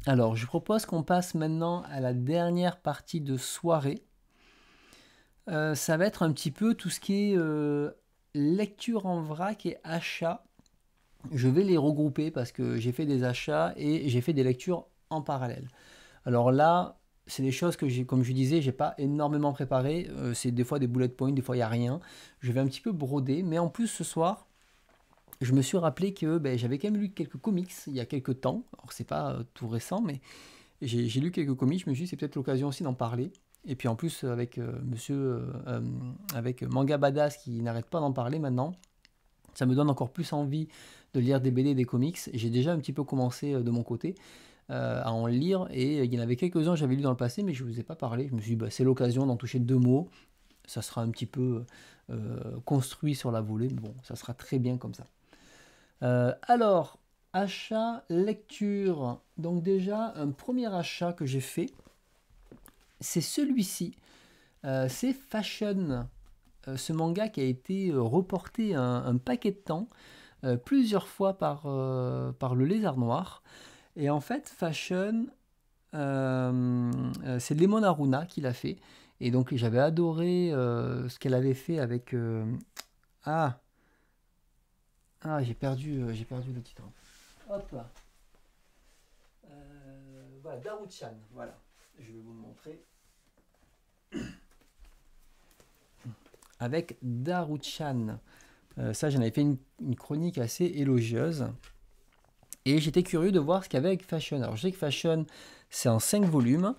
Alors, je propose qu'on passe maintenant à la dernière partie de soirée. Ça va être un petit peu tout ce qui est lecture en vrac et achat. Je vais les regrouper parce que j'ai fait des achats et j'ai fait des lectures en parallèle. Alors là, c'est des choses que j'ai, comme je disais, j'ai pas énormément préparé. C'est des fois des bullet points, des fois il n'y a rien. Je vais un petit peu broder, mais en plus ce soir, je me suis rappelé que ben, j'avais quand même lu quelques comics il y a quelques temps. Alors c'est pas tout récent, mais j'ai lu quelques comics. Je me suis dit c'est peut-être l'occasion aussi d'en parler. Et puis en plus avec avec Manga Badass qui n'arrête pas d'en parler maintenant, ça me donne encore plus envie de lire des BD et des comics. J'ai déjà un petit peu commencé de mon côté à en lire et il y en avait quelques-uns que j'avais lu dans le passé mais je ne vous ai pas parlé. Je me suis dit bah, c'est l'occasion d'en toucher deux mots. Ça sera un petit peu construit sur la volée, mais bon, ça sera très bien comme ça. Alors, achat, lecture. Donc déjà, un premier achat que j'ai fait, c'est celui-ci. C'est Fashion, ce manga qui a été reporté un paquet de temps, plusieurs fois par le Lézard Noir. Et en fait, Fashion, c'est Lemon Aruna qui l'a fait. Et donc j'avais adoré ce qu'elle avait fait avec... ah, j'ai perdu le titre. Hop. Voilà, Daruchan, voilà. Je vais vous le montrer. Avec Daruchan. Ça, j'en avais fait une chronique assez élogieuse. Et j'étais curieux de voir ce qu'il y avait avec Fashion. Alors, je sais que Fashion, c'est en 5 volumes.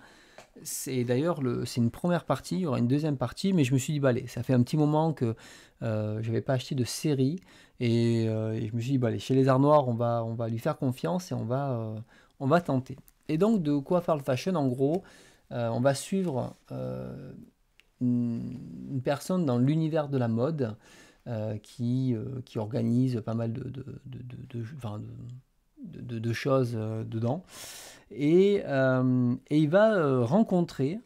C'est d'ailleurs c'est une première partie, il y aura une deuxième partie, mais je me suis dit, bah allez, ça fait un petit moment que je n'avais pas acheté de série. Et je me suis dit, bah allez, chez les Arts Noirs, on va lui faire confiance et on va tenter. Et donc, de quoi faire le Fashion, en gros, on va suivre une personne dans l'univers de la mode qui organise pas mal de choses dedans. Et il va rencontrer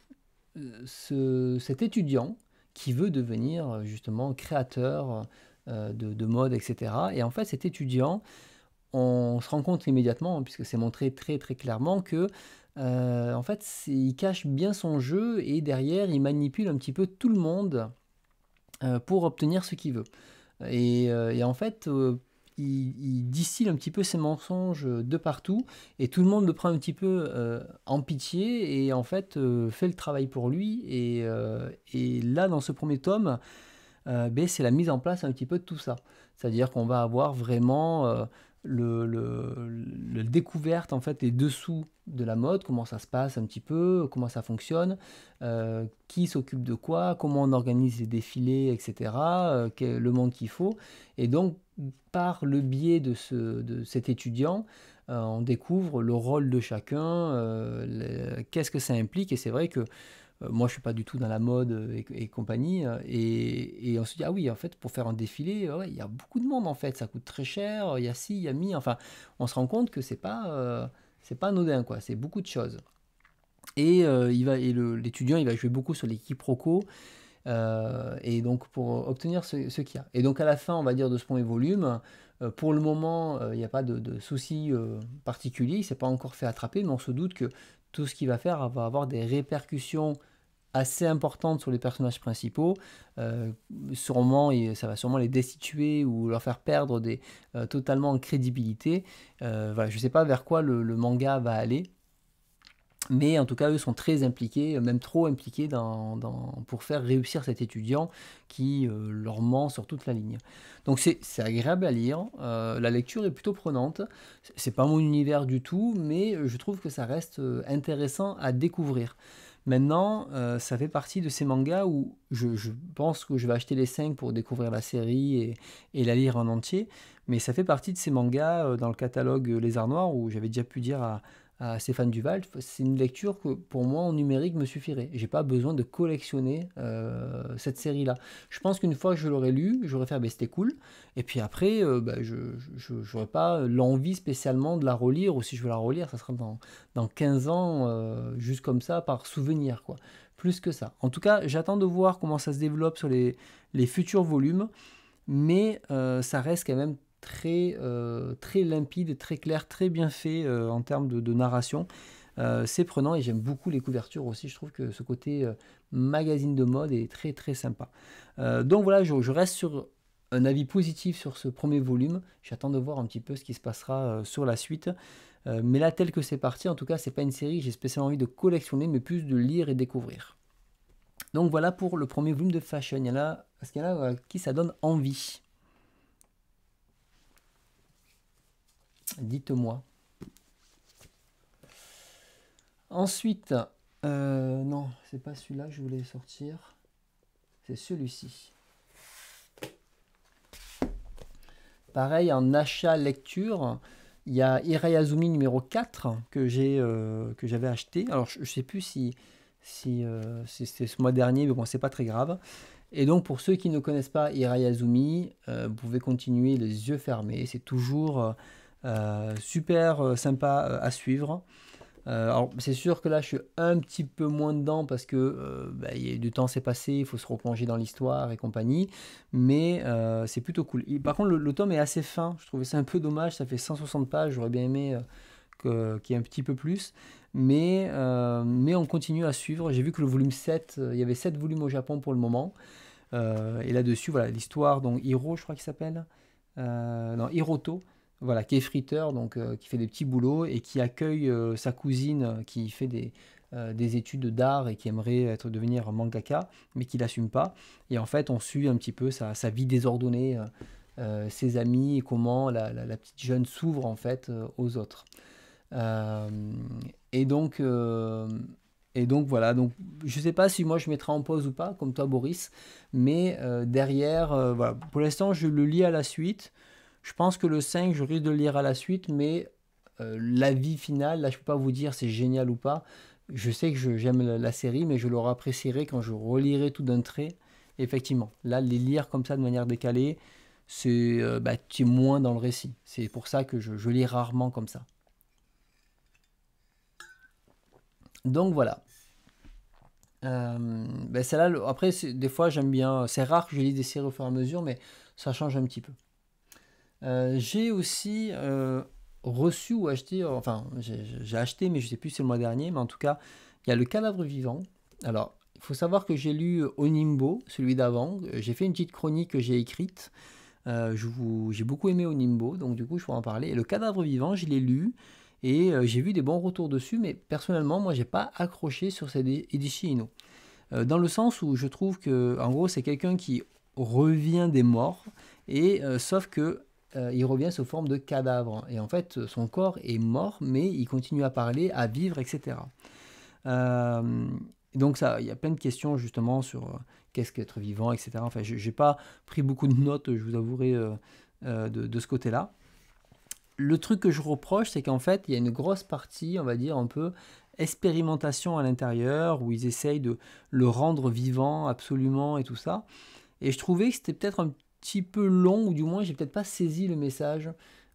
cet étudiant qui veut devenir justement créateur de mode, etc. Et en fait, cet étudiant, on se rend compte immédiatement, puisque c'est montré très très clairement, que en fait, il cache bien son jeu et derrière, il manipule un petit peu tout le monde pour obtenir ce qu'il veut. Et en fait, il distille un petit peu ses mensonges de partout, et tout le monde le prend un petit peu en pitié, et en fait fait le travail pour lui. Et là, dans ce premier tome, ben, c'est la mise en place un petit peu de tout ça. C'est-à-dire qu'on va avoir vraiment le découverte, en fait, les dessous de la mode, comment ça se passe un petit peu, comment ça fonctionne, qui s'occupe de quoi, comment on organise les défilés, etc., le monde qu'il faut. Et donc, par le biais de cet étudiant, on découvre le rôle de chacun, qu'est-ce que ça implique. Et c'est vrai que moi, je suis pas du tout dans la mode et compagnie. Et on se dit, ah oui, en fait, pour faire un défilé, ouais, il y a beaucoup de monde, en fait. Ça coûte très cher. Il y a ci, il y a mi. Enfin, on se rend compte que c'est pas anodin, quoi. C'est beaucoup de choses. L'étudiant, il va jouer beaucoup sur les quiproquos. Et donc, pour obtenir ce qu'il y a. Et donc, à la fin, on va dire, de ce premier volume, pour le moment, il n'y a pas de souci particulier. Il ne s'est pas encore fait attraper, mais on se doute que tout ce qu'il va faire va avoir des répercussions assez importantes sur les personnages principaux. Euh, Sûrement, ça va sûrement les destituer ou leur faire perdre totalement en crédibilité. Voilà, je ne sais pas vers quoi le manga va aller. Mais en tout cas, eux sont très impliqués, même trop impliqués pour faire réussir cet étudiant qui leur ment sur toute la ligne. Donc c'est agréable à lire, la lecture est plutôt prenante. C'est pas mon univers du tout, mais je trouve que ça reste intéressant à découvrir. Maintenant, ça fait partie de ces mangas où je pense que je vais acheter les 5 pour découvrir la série et la lire en entier, mais ça fait partie de ces mangas dans le catalogue Les Arts Noirs où j'avais déjà pu dire à Stéphane Duval, c'est une lecture que pour moi en numérique me suffirait. J'ai pas besoin de collectionner cette série-là. Je pense qu'une fois que je l'aurais lu, j'aurais fait, ah, ben, c'était cool. Et puis après, ben, je n'aurais pas l'envie spécialement de la relire, ou si je veux la relire, ça sera dans 15 ans, juste comme ça, par souvenir, quoi. Plus que ça. En tout cas, j'attends de voir comment ça se développe sur les futurs volumes, mais ça reste quand même très limpide, très clair, très bien fait en termes de narration. C'est prenant et j'aime beaucoup les couvertures aussi. Je trouve que ce côté magazine de mode est très très sympa. Donc voilà, je reste sur un avis positif sur ce premier volume. J'attends de voir un petit peu ce qui se passera sur la suite. Mais là, tel que c'est parti, en tout cas, c'est pas une série que j'ai spécialement envie de collectionner, mais plus de lire et découvrir. Donc voilà pour le premier volume de Fashion. Est-ce qu'il y en a à qui ça donne envie? Dites-moi. Ensuite, non, c'est pas celui-là que je voulais sortir. C'est celui-ci. Pareil, en achat lecture, il y a Hirayazumi numéro 4 que j'avais acheté. Alors, je ne sais plus si c'était ce mois dernier, mais bon, c'est pas très grave. Et donc, pour ceux qui ne connaissent pas Hirayazumi, vous pouvez continuer les yeux fermés. C'est toujours super sympa à suivre. Alors, c'est sûr que là, je suis un petit peu moins dedans parce que du temps s'est passé, il faut se replonger dans l'histoire et compagnie, mais c'est plutôt cool. Par contre, le tome est assez fin, je trouvais ça un peu dommage, ça fait 160 pages, j'aurais bien aimé qu'il y ait un petit peu plus, mais on continue à suivre. J'ai vu que le volume 7, il y avait 7 volumes au Japon pour le moment, et là-dessus, voilà, l'histoire, donc Hiro, je crois qu'il s'appelle, non, Hiroto, voilà, qui est friteur, donc qui fait des petits boulots et qui accueille sa cousine qui fait des études d'art et qui aimerait devenir mangaka, mais qui l'assume pas. Et en fait, on suit un petit peu sa vie désordonnée, ses amis et comment la petite jeune s'ouvre en fait aux autres. Euh, et donc, voilà. Donc, je sais pas si moi je mettrai en pause ou pas, comme toi Boris, mais derrière, voilà. Pour l'instant, je le lis à la suite. Je pense que le 5, je risque de le lire à la suite, mais l'avis final, là, je peux pas vous dire c'est génial ou pas. Je sais que j'aime la série, mais je l'aurai apprécierai quand je relirai tout d'un trait. Effectivement, là, les lire comme ça de manière décalée, tu es moins dans le récit. C'est pour ça que je lis rarement comme ça. Donc voilà. Celle-là, après, des fois, j'aime bien. C'est rare que je lise des séries au fur et à mesure, mais ça change un petit peu. J'ai aussi reçu ou acheté, enfin j'ai acheté, mais je sais plus si c'est le mois dernier, mais en tout cas, il y a Le Cadavre Vivant. Alors, il faut savoir que j'ai lu Onimbo, celui d'avant. J'ai fait une petite chronique que j'ai écrite. J'ai beaucoup aimé Onimbo, donc du coup, je pourrais en parler. Et Le Cadavre Vivant, je l'ai lu et j'ai vu des bons retours dessus, mais personnellement, moi, j'ai pas accroché sur cette édition Ino. Dans le sens où je trouve que, en gros, c'est quelqu'un qui revient des morts, et sauf que il revient sous forme de cadavre. Et en fait, son corps est mort, mais il continue à parler, à vivre, etc. Euh, donc ça, il y a plein de questions justement sur qu'est-ce qu'être vivant, etc. Enfin, je n'ai pas pris beaucoup de notes, je vous avouerai, de ce côté-là. Le truc que je reproche, c'est qu'en fait, il y a une grosse partie, on va dire, un peu expérimentation à l'intérieur, où ils essayent de le rendre vivant absolument et tout ça. Et je trouvais que c'était peut-être un petit peu long, ou du moins, j'ai peut-être pas saisi le message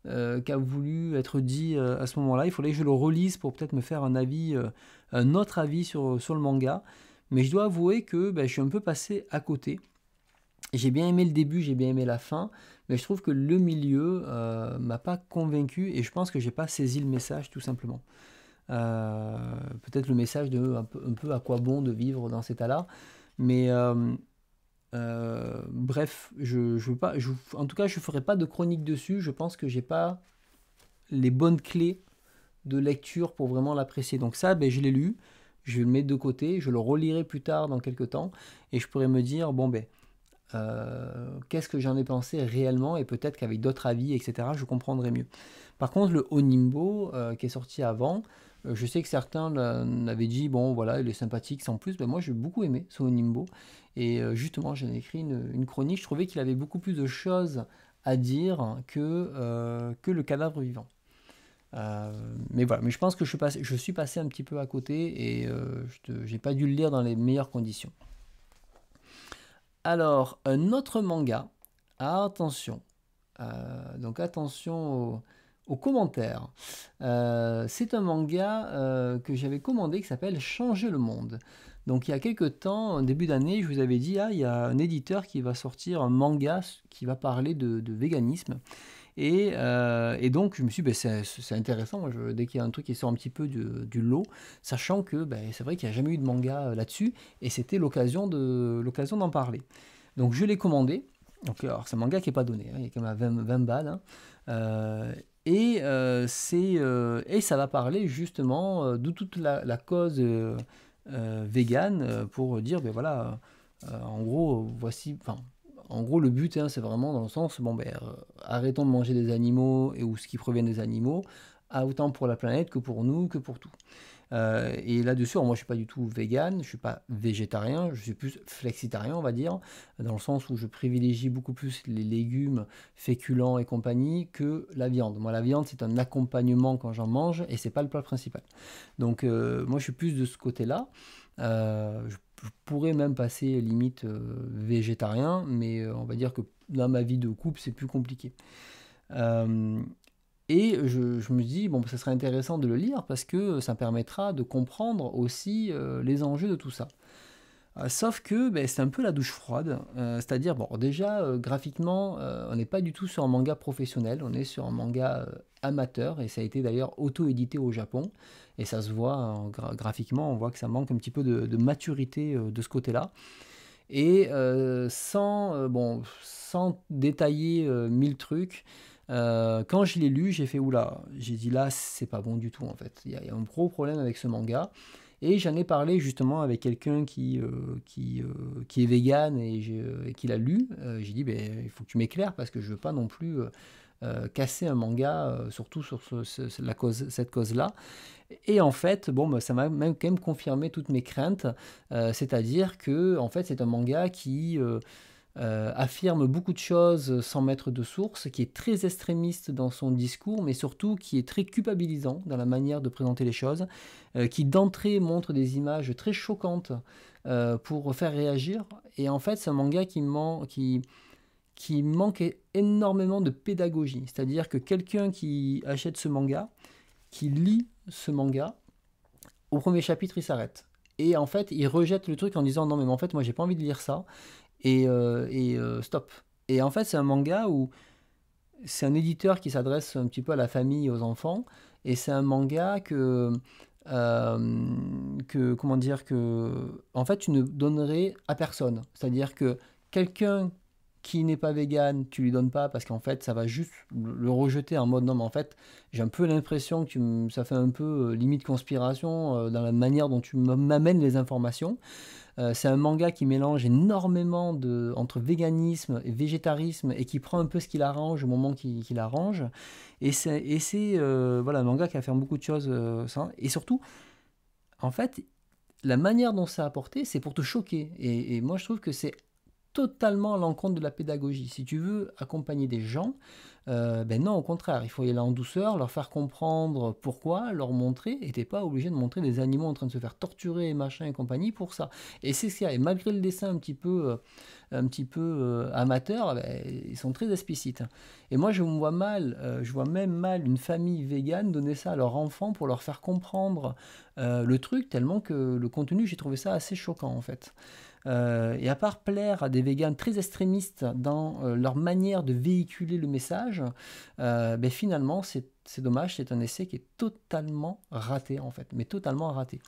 qu'a voulu être dit à ce moment-là. Il fallait que je le relise pour peut-être me faire un avis, un autre avis sur le manga. Mais je dois avouer que je suis un peu passé à côté. J'ai bien aimé le début, j'ai bien aimé la fin, mais je trouve que le milieu m'a pas convaincu et je pense que j'ai pas saisi le message tout simplement. Peut-être le message de un peu à quoi bon de vivre dans cet état-là, mais bref, je veux pas, en tout cas, je ferai pas de chronique dessus. Je pense que j'ai pas les bonnes clés de lecture pour vraiment l'apprécier. Donc ça, je l'ai lu, je vais le mettre de côté, je le relirai plus tard dans quelques temps et je pourrais me dire bon qu'est-ce que j'en ai pensé réellement et peut-être qu'avec d'autres avis, etc., je comprendrai mieux. Par contre, le Onimbo qui est sorti avant, je sais que certains avaient dit, bon voilà, il est sympathique sans plus, moi j'ai beaucoup aimé ce Onimbo et justement j'en ai écrit une chronique, je trouvais qu'il avait beaucoup plus de choses à dire que le cadavre vivant. Mais voilà, mais je pense que je suis passé un petit peu à côté et j'ai pas dû le lire dans les meilleures conditions. Alors, un autre manga, attention, donc attention aux commentaires. C'est un manga que j'avais commandé qui s'appelle Changer le monde. Donc il y a quelques temps, en début d'année, je vous avais dit, il y a un éditeur qui va sortir un manga qui va parler de véganisme. Et donc, je me suis dit, c'est intéressant, moi, dès qu'il y a un truc qui sort un petit peu du lot, sachant que c'est vrai qu'il n'y a jamais eu de manga là-dessus, et c'était l'occasion d'en parler. Donc, je l'ai commandé. Donc, alors, c'est un manga qui n'est pas donné, hein, il est quand même à 20 balles. Hein. Et ça va parler justement de toute la cause vegan pour dire, voilà, en gros, voici. Enfin, en gros, le but, hein, c'est vraiment dans le sens, arrêtons de manger des animaux ou ce qui provient des animaux, autant pour la planète que pour nous, que pour tout. Et là-dessus, moi je suis pas du tout vegan, je suis pas végétarien, je suis plus flexitarien, on va dire, dans le sens où je privilégie beaucoup plus les légumes, féculents et compagnie que la viande. Moi, la viande, c'est un accompagnement quand j'en mange et c'est pas le plat principal. Donc, moi, je suis plus de ce côté-là. Je pourrais même passer limite végétarien, mais on va dire que dans ma vie de couple, c'est plus compliqué. Euh, et je me dis, bon, ça serait intéressant de le lire parce que ça permettra de comprendre aussi les enjeux de tout ça. Sauf que c'est un peu la douche froide, c'est-à-dire, bon, déjà, graphiquement, on n'est pas du tout sur un manga professionnel, on est sur un manga amateur, et ça a été d'ailleurs auto-édité au Japon, et ça se voit graphiquement, on voit que ça manque un petit peu de maturité de ce côté-là. Et sans détailler mille trucs, quand je l'ai lu, j'ai fait oula, j'ai dit là, c'est pas bon du tout en fait. Il y a un gros problème avec ce manga. Et j'en ai parlé justement avec quelqu'un qui est vegan et qui l'a lu. J'ai dit, il faut que tu m'éclaires parce que je veux pas non plus casser un manga, surtout sur cette cause-là. Et en fait, ça m'a même quand même confirmé toutes mes craintes. C'est-à-dire que en fait, c'est un manga qui affirme beaucoup de choses sans mettre de source, qui est très extrémiste dans son discours, mais surtout qui est très culpabilisant dans la manière de présenter les choses, qui d'entrée montre des images très choquantes pour faire réagir. Et en fait, c'est un manga qui manque énormément de pédagogie. C'est-à-dire que quelqu'un qui achète ce manga, qui lit ce manga, au premier chapitre, il s'arrête. Et en fait, il rejette le truc en disant non, mais en fait, moi, j'ai pas envie de lire ça. Et stop. Et en fait, c'est un manga où c'est un éditeur qui s'adresse un petit peu à la famille et aux enfants. Et c'est un manga comment dire, en fait, tu ne donnerais à personne. C'est-à-dire que quelqu'un qui n'est pas vegan, tu lui donnes pas parce qu'en fait, ça va juste le rejeter en mode non, mais en fait, j'ai un peu l'impression que ça fait un peu limite conspiration dans la manière dont tu m'amènes les informations. C'est un manga qui mélange énormément entre véganisme et végétarisme et qui prend un peu ce qu'il arrange au moment qu'il arrange. Et c'est voilà, un manga qui affirme beaucoup de choses. Et surtout, en fait, la manière dont c'est apporté, c'est pour te choquer. Et moi, je trouve que c'est totalement à l'encontre de la pédagogie. Si tu veux accompagner des gens, non, au contraire, il faut y aller en douceur, leur faire comprendre pourquoi, leur montrer, et t'es pas obligé de montrer des animaux en train de se faire torturer, machin et compagnie pour ça. Et c'est ce qu'il y a. Et malgré le dessin un petit peu amateur, ils sont très explicites. Et moi, je vois même mal une famille végane donner ça à leur enfant pour leur faire comprendre le truc, tellement que le contenu, j'ai trouvé ça assez choquant en fait. Et à part plaire à des végans très extrémistes dans leur manière de véhiculer le message, finalement, c'est dommage, c'est un essai qui est totalement raté en fait, mais totalement raté.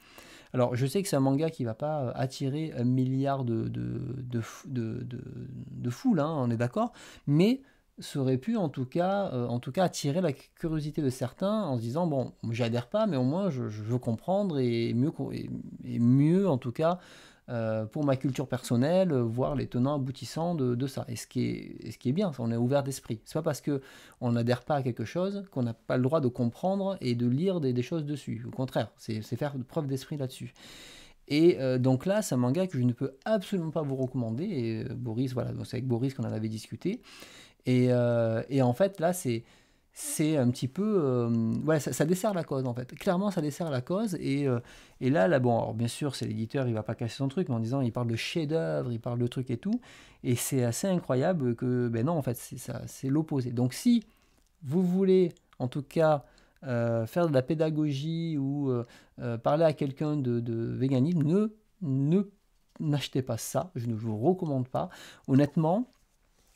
Alors, je sais que c'est un manga qui va pas attirer un milliard de foules, hein, on est d'accord, mais ça aurait pu en tout cas attirer la curiosité de certains en se disant bon, j'adhère pas, mais au moins je veux comprendre et mieux en tout cas pour ma culture personnelle, voir les tenants aboutissants de ça. Et ce qui est bien, on est ouvert d'esprit. C'est pas parce que on n'adhère pas à quelque chose qu'on n'a pas le droit de comprendre et de lire des choses dessus. Au contraire, c'est faire preuve d'esprit là-dessus. Et donc là, c'est un manga que je ne peux absolument pas vous recommander. Et Boris, voilà, c'est avec Boris qu'on en avait discuté. Et en fait, là, c'est un petit peu ouais, ça dessert la cause en fait, clairement ça dessert la cause. Et là bon, alors bien sûr c'est l'éditeur, il va pas cacher son truc, mais en disant il parle de chef d'œuvre, il parle de trucs et tout, et c'est assez incroyable que non en fait c'est l'opposé. Donc si vous voulez en tout cas faire de la pédagogie ou parler à quelqu'un de véganisme, n'achetez pas ça, je ne vous recommande pas honnêtement.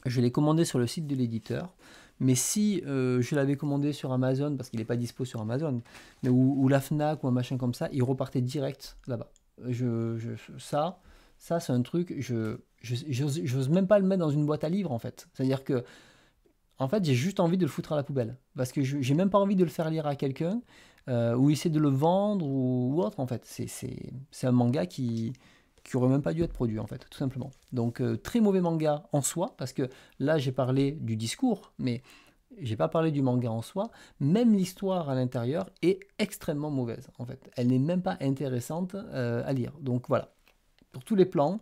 Je l'ai commandé sur le site de l'éditeur, Mais si je l'avais commandé sur Amazon, parce qu'il n'est pas dispo sur Amazon, mais ou la Fnac ou un machin comme ça, il repartait direct là-bas. Ça c'est un truc, j'ose même pas le mettre dans une boîte à livres en fait. C'est-à-dire que en fait, j'ai juste envie de le foutre à la poubelle. Parce que j'ai même pas envie de le faire lire à quelqu'un, ou essayer de le vendre, ou autre, en fait. C'est un manga qui aurait même pas dû être produit, en fait, tout simplement. Donc, très mauvais manga en soi, parce que là, j'ai parlé du discours, mais j'ai pas parlé du manga en soi. Même l'histoire à l'intérieur est extrêmement mauvaise, en fait. Elle n'est même pas intéressante à lire. Donc, voilà. Pour tous les plans,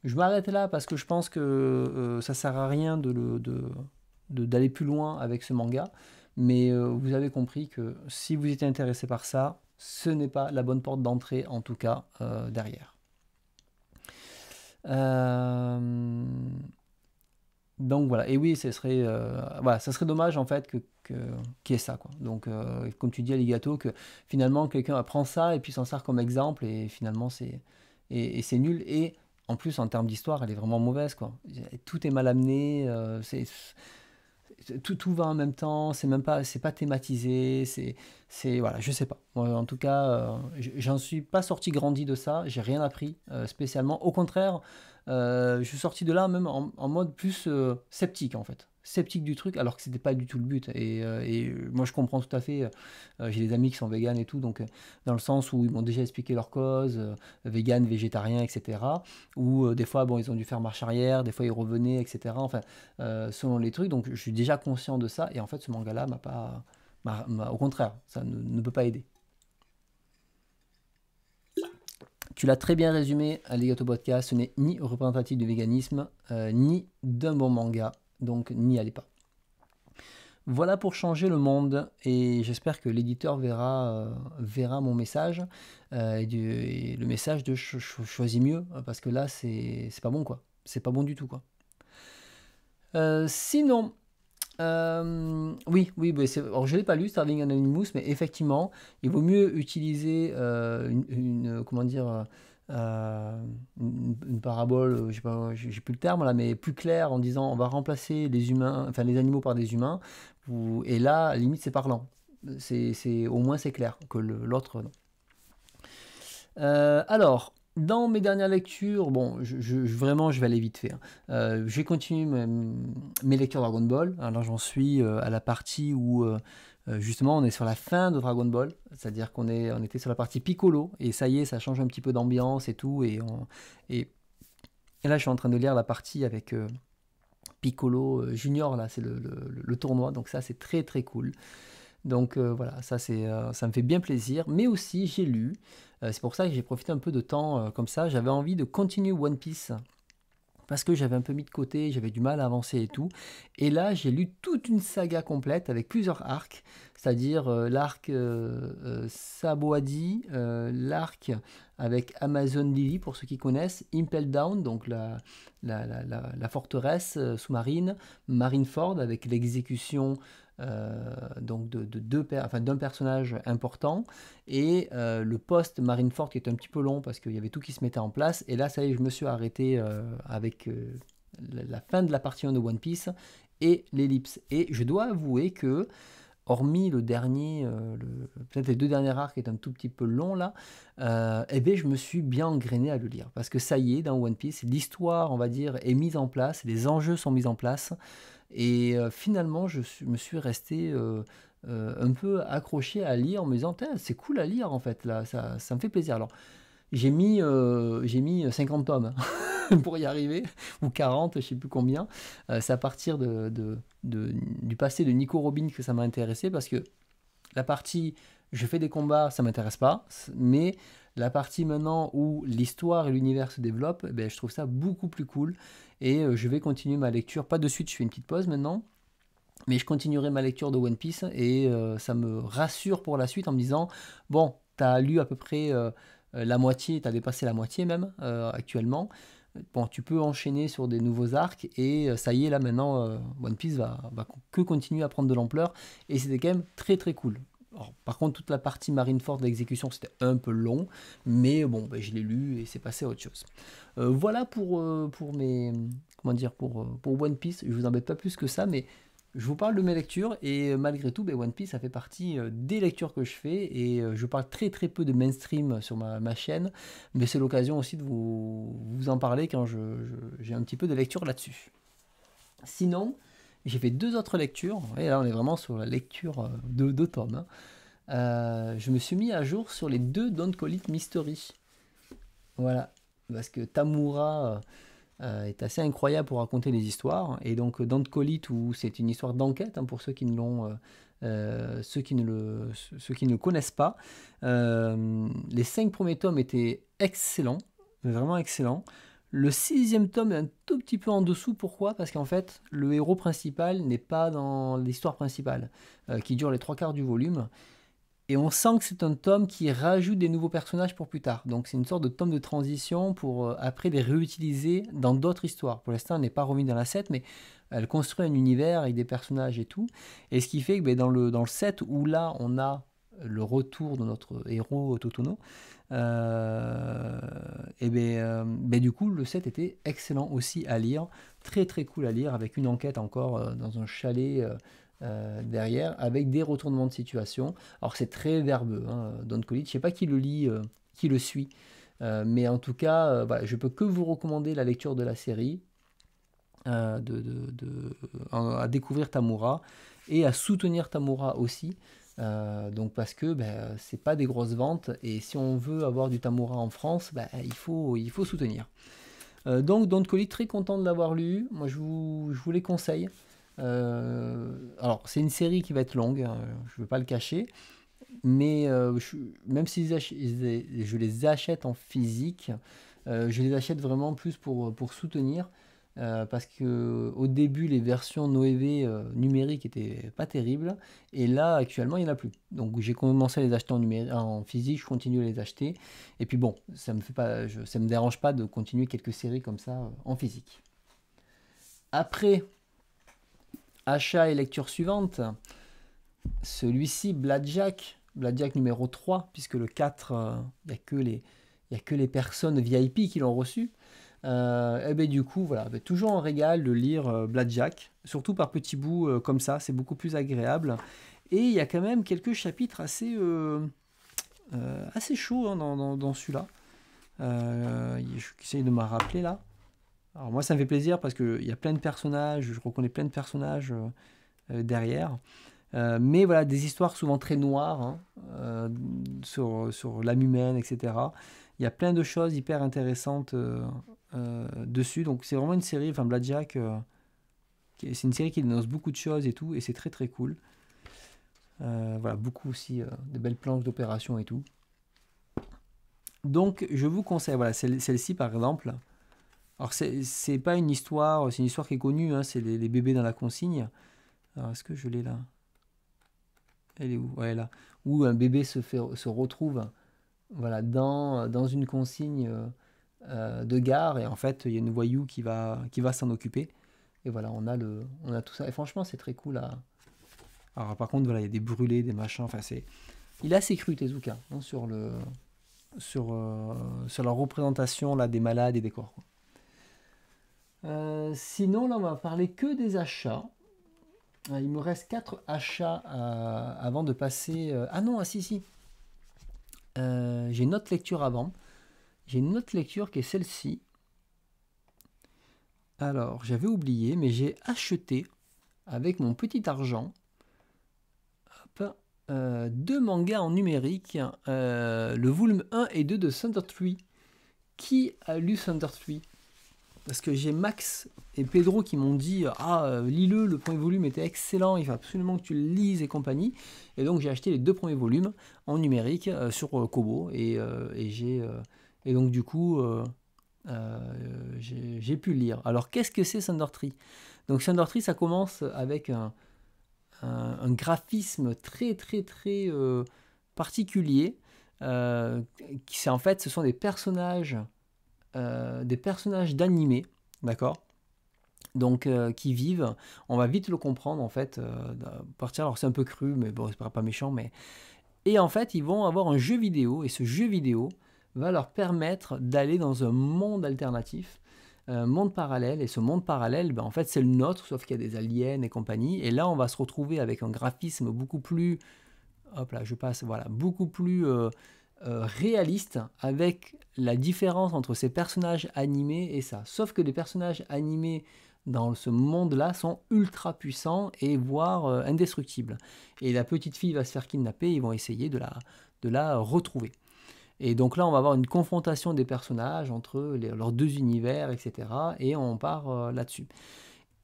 je m'arrête là parce que je pense que ça sert à rien d'aller plus loin avec ce manga. Mais vous avez compris que si vous étiez intéressé par ça, ce n'est pas la bonne porte d'entrée, en tout cas, derrière. Donc voilà, et oui, voilà, ça serait dommage en fait qu'il y ait ça, quoi. Donc, comme tu dis, Alligato, que finalement quelqu'un apprend ça et puis s'en sert comme exemple, et finalement c'est nul. Et en plus, en termes d'histoire, elle est vraiment mauvaise, quoi. Tout est mal amené, tout va en même temps, c'est pas thématisé, voilà, je sais pas. Moi, en tout cas, j'en suis pas sorti grandi de ça, j'ai rien appris spécialement. Au contraire, je suis sorti de là même en mode plus sceptique en fait. Sceptique du truc, alors que c'était pas du tout le but. Et moi, je comprends tout à fait. J'ai des amis qui sont véganes et tout, donc dans le sens où ils m'ont déjà expliqué leur cause, vegan, végétarien, etc. Ou des fois, bon, ils ont dû faire marche arrière, des fois ils revenaient, etc. Enfin, selon les trucs. Donc, je suis déjà conscient de ça. Et en fait, ce manga-là m'a pas, au contraire, ça ne peut pas aider. Tu l'as très bien résumé, Alligato Podcast, ce n'est ni représentatif du véganisme, ni d'un bon manga, donc n'y allez pas. Voilà pour changer le monde, et j'espère que l'éditeur verra mon message, et le message de choisis mieux, parce que là, c'est pas bon, quoi. C'est pas bon du tout, quoi. Sinon, oui, alors je l'ai pas lu, Starving Anonymous, mais effectivement, il vaut mieux utiliser comment dire, une parabole, je sais pas, j'ai plus le terme là, mais plus clair en disant on va remplacer les humains, enfin les animaux par des humains, et là, à la limite, c'est parlant. Au moins c'est clair que l'autre, non. Alors, dans mes dernières lectures, bon, vraiment, je vais aller vite fait, hein. J'ai continué mes lectures Dragon Ball. Alors, j'en suis à la partie où, justement, on est sur la fin de Dragon Ball. C'est-à-dire on était sur la partie Piccolo. Et ça y est, ça change un petit peu d'ambiance et tout. Et, et là, je suis en train de lire la partie avec Piccolo Junior. Là, c'est le tournoi. Donc, ça, c'est très, très cool. Donc voilà, ça me fait bien plaisir. Mais aussi, j'ai lu, c'est pour ça que j'ai profité un peu de temps comme ça. J'avais envie de continuer One Piece parce que j'avais un peu mis de côté, j'avais du mal à avancer et tout. Et là, j'ai lu toute une saga complète avec plusieurs arcs, c'est-à-dire l'arc Saboadi, l'arc avec Amazon Lily, pour ceux qui connaissent, Impel Down, donc la forteresse sous-marine, Marineford avec l'exécution donc d'un personnage important, et le post Marineford qui est un petit peu long parce qu'il y avait tout qui se mettait en place. Et là, ça y est, je me suis arrêté avec la fin de la partie 1 de One Piece et l'ellipse. Et je dois avouer que, hormis le dernier, peut-être les deux derniers arcs qui est un tout petit peu long là, eh bien, je me suis bien engrainé à le lire. Parce que ça y est, dans One Piece, l'histoire, on va dire, est mise en place, les enjeux sont mis en place. Et finalement, me suis resté un peu accroché à lire en me disant, c'est cool à lire en fait, là, ça me fait plaisir. Alors, j'ai mis 50 tomes pour y arriver, ou 40, je sais plus combien. C'est à partir du passé de Nico Robin que ça m'a intéressé, parce que la partie je fais des combats, ça m'intéresse pas, mais la partie maintenant où l'histoire et l'univers se développent, eh ben, je trouve ça beaucoup plus cool. Et je vais continuer ma lecture, pas de suite, je fais une petite pause maintenant, mais je continuerai ma lecture de One Piece, et ça me rassure pour la suite en me disant, bon, tu as lu à peu près la moitié, tu as dépassé la moitié même actuellement. Bon, tu peux enchaîner sur des nouveaux arcs, et ça y est, là maintenant, One Piece va que continuer à prendre de l'ampleur, et c'était quand même très très cool. Alors, par contre, toute la partie Marineford de l'exécution, c'était un peu long, mais bon, ben, je l'ai lu et c'est passé à autre chose. Voilà pour mes, comment dire, pour One Piece. Je vous embête pas plus que ça, mais je vous parle de mes lectures et malgré tout, ben, One Piece, ça fait partie des lectures que je fais et je parle très très peu de mainstream sur ma chaîne, mais c'est l'occasion aussi de vous en parler quand j'ai un petit peu de lecture là-dessus. Sinon, j'ai fait 2 autres lectures, et là on est vraiment sur la lecture de tomes, hein. Je me suis mis à jour sur les 2 Don't Call It Mystery. Voilà, parce que Tamura est assez incroyable pour raconter des histoires. Et donc Don't Call It, où c'est une histoire d'enquête, hein, pour ceux qui ne l'ont, ceux qui ne le connaissent pas. Les 5 premiers tomes étaient excellents, vraiment excellents. Le 6e tome est un tout petit peu en dessous. Pourquoi? Parce qu'en fait, le héros principal n'est pas dans l'histoire principale, qui dure les 3 quarts du volume. Et on sent que c'est un tome qui rajoute des nouveaux personnages pour plus tard. Donc c'est une sorte de tome de transition pour après les réutiliser dans d'autres histoires. Pour l'instant, elle n'est pas remise dans la 7, mais elle construit un univers avec des personnages et tout. Et ce qui fait que ben, dans le 7, où là on a le retour de notre héros Totono, et ben, du coup le 7 était excellent aussi à lire. Très très cool à lire, avec une enquête encore dans un chalet. Derrière, avec des retournements de situation. Alors c'est très verbeux, hein, Don Collins. Je sais pas qui le lit, qui le suit, mais en tout cas, voilà, je peux que vous recommander la lecture de la série, à découvrir Tamura et à soutenir Tamura aussi. Donc parce que ben, c'est pas des grosses ventes et si on veut avoir du Tamura en France, ben, il faut soutenir. Donc Don't Call It, très content de l'avoir lu. Moi je vous les conseille. Alors, c'est une série qui va être longue, hein, je ne veux pas le cacher, mais même si je les achète en physique, je les achète vraiment plus pour soutenir, parce que au début, les versions Noévé numériques étaient pas terribles, et là, actuellement, il n'y en a plus. Donc, j'ai commencé à les acheter en physique, je continue à les acheter, et puis bon, ça me dérange pas de continuer quelques séries comme ça en physique. Après, achat et lecture suivante, celui-ci, Blackjack numéro 3, puisque le 4, il n'y a que les personnes VIP qui l'ont reçu. Et ben du coup, voilà, ben, toujours un régal de lire Blackjack, surtout par petits bouts comme ça, c'est beaucoup plus agréable. Et il y a quand même quelques chapitres assez chauds, hein, dans celui-là. J'essaye de me rappeler là. Alors moi ça me fait plaisir parce qu'il y a plein de personnages, je reconnais plein de personnages derrière. Mais voilà, des histoires souvent très noires, hein, sur l'âme humaine, etc. Il y a plein de choses hyper intéressantes dessus. Donc c'est vraiment une série, enfin Blackjack, c'est une série qui dénonce beaucoup de choses et tout, et c'est très très cool. Voilà, beaucoup aussi de belles planches d'opération et tout. Donc je vous conseille, voilà, celle-ci par exemple. Alors c'est pas une histoire, c'est une histoire qui est connue, hein, c'est les bébés dans la consigne. Alors est-ce que je l'ai là? Elle est où? Ouais, là. Où un bébé se retrouve, voilà, dans une consigne de gare, et en fait il y a une voyou qui va s'en occuper. Et voilà, on a tout ça. Et franchement c'est très cool à... Alors par contre voilà, il y a des brûlés, des machins, enfin c'est... Il est assez cru Tezuka, hein, sur la représentation là, des malades et des corps, quoi. Sinon, là, on va parler que des achats. Il me reste 4 achats avant de passer. Ah non, ah si, si. J'ai une autre lecture avant. J'ai une autre lecture qui est celle-ci. Alors, j'avais oublié, mais j'ai acheté avec mon petit argent, hop, 2 mangas en numérique, le volume 1 et 2 de Thunder Tree. Qui a lu Thunder Tree? Parce que j'ai Max et Pedro qui m'ont dit lis-le, le premier volume était excellent, il faut absolument que tu le lises et compagnie. Et donc j'ai acheté les 2 premiers volumes en numérique sur Kobo, et donc du coup j'ai pu le lire. Alors qu'est-ce que c'est Thunder Tree? Donc Thunder Tree, ça commence avec un graphisme très très très particulier. En fait, ce sont des personnages d'animé, d'accord? Donc qui vivent, on va vite le comprendre en fait, partir, alors c'est un peu cru, mais bon, c'est pas méchant, mais... Et en fait, ils vont avoir un jeu vidéo, et ce jeu vidéo va leur permettre d'aller dans un monde alternatif, un monde parallèle, et ce monde parallèle, ben, en fait, c'est le nôtre, sauf qu'il y a des aliens et compagnie, et là, on va se retrouver avec un graphisme beaucoup plus, hop là, je passe, voilà, beaucoup plus réaliste, avec la différence entre ces personnages animés et ça. Sauf que les personnages animés dans ce monde-là sont ultra puissants et voire indestructibles. Et la petite fille va se faire kidnapper, ils vont essayer de la retrouver. Et donc là, on va avoir une confrontation des personnages entre leurs deux univers, etc. Et on part là-dessus.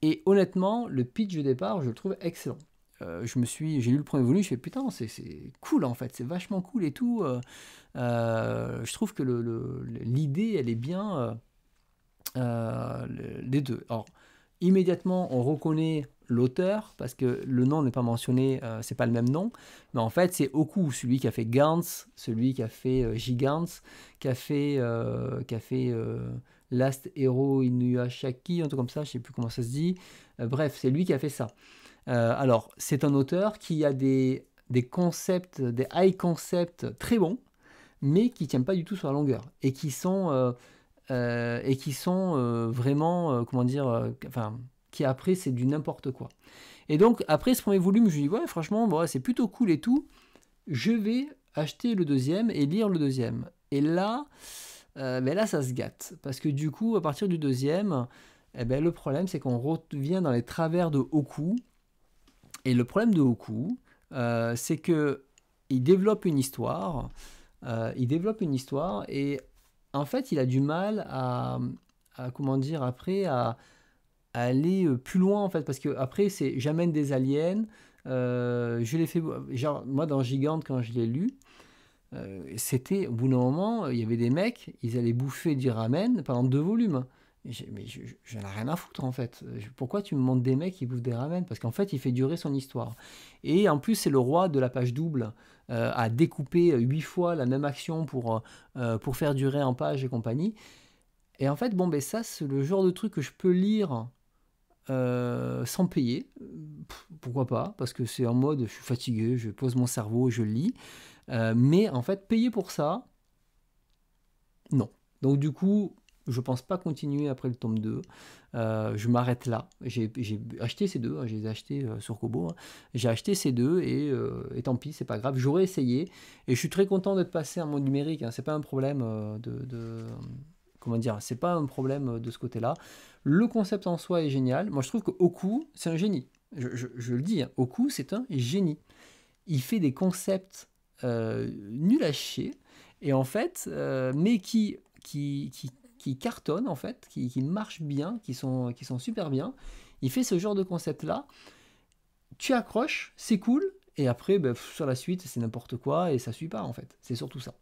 Et honnêtement, le pitch de départ, je le trouve excellent. J'ai lu le premier volume, je fais putain, c'est cool en fait, c'est vachement cool et tout. Je trouve que l'idée, elle est bien, les deux. Alors, immédiatement, on reconnaît l'auteur parce que le nom n'est pas mentionné, c'est pas le même nom, mais en fait, c'est Oku, celui qui a fait Gantz, celui qui a fait Gigantz, qui a fait Last Hero Inuyashiki, un truc comme ça, je sais plus comment ça se dit. Bref, c'est lui qui a fait ça. Alors, c'est un auteur qui a des concepts, des high concepts très bons, mais qui ne tiennent pas du tout sur la longueur et qui sont vraiment, comment dire, enfin, qui après c'est du n'importe quoi. Et donc après ce premier volume, je me dis ouais, franchement, bon, ouais, c'est plutôt cool et tout. Je vais acheter le deuxième et lire le deuxième. Et là, ben là ça se gâte parce que du coup, à partir du deuxième, eh ben, le problème c'est qu'on revient dans les travers de Oku. Et le problème de Oku, c'est que il développe une histoire. Et en fait, il a du mal comment dire, après, à aller plus loin, en fait, parce que après, c'est j'amène des aliens, je l'ai fait, genre, moi, dans Gigante, quand je l'ai lu, c'était, au bout d'un moment, il y avait des mecs, ils allaient bouffer du ramen pendant 2 volumes. Mais j'en ai rien à foutre en fait. Pourquoi tu me montres des mecs qui bouffent des ramen? Parce qu'en fait, il fait durer son histoire. Et en plus, c'est le roi de la page double, à découper 8 fois la même action pour faire durer en page et compagnie. Et en fait, bon, ben ça, c'est le genre de truc que je peux lire sans payer. Pourquoi pas? Parce que c'est en mode, je suis fatigué, je pose mon cerveau, je lis. Mais en fait, payer pour ça, non. Donc du coup, je pense pas continuer après le tome 2. Je m'arrête là. J'ai acheté ces deux, hein, je les ai achetés sur Kobo. Hein. J'ai acheté ces deux et tant pis, c'est pas grave. J'aurais essayé et je suis très content d'être passé en mode numérique. Hein. C'est pas un problème comment dire, c'est pas un problème de ce côté-là. Le concept en soi est génial. Moi, je trouve que Oku, c'est un génie. Je le dis, hein, Oku, c'est un génie. Il fait des concepts nuls à chier et en fait, mais qui cartonnent en fait, qui marchent bien, qui sont super bien. Il fait ce genre de concept-là. Tu accroches, c'est cool, et après, ben, sur la suite, c'est n'importe quoi, et ça suit pas en fait. C'est surtout ça.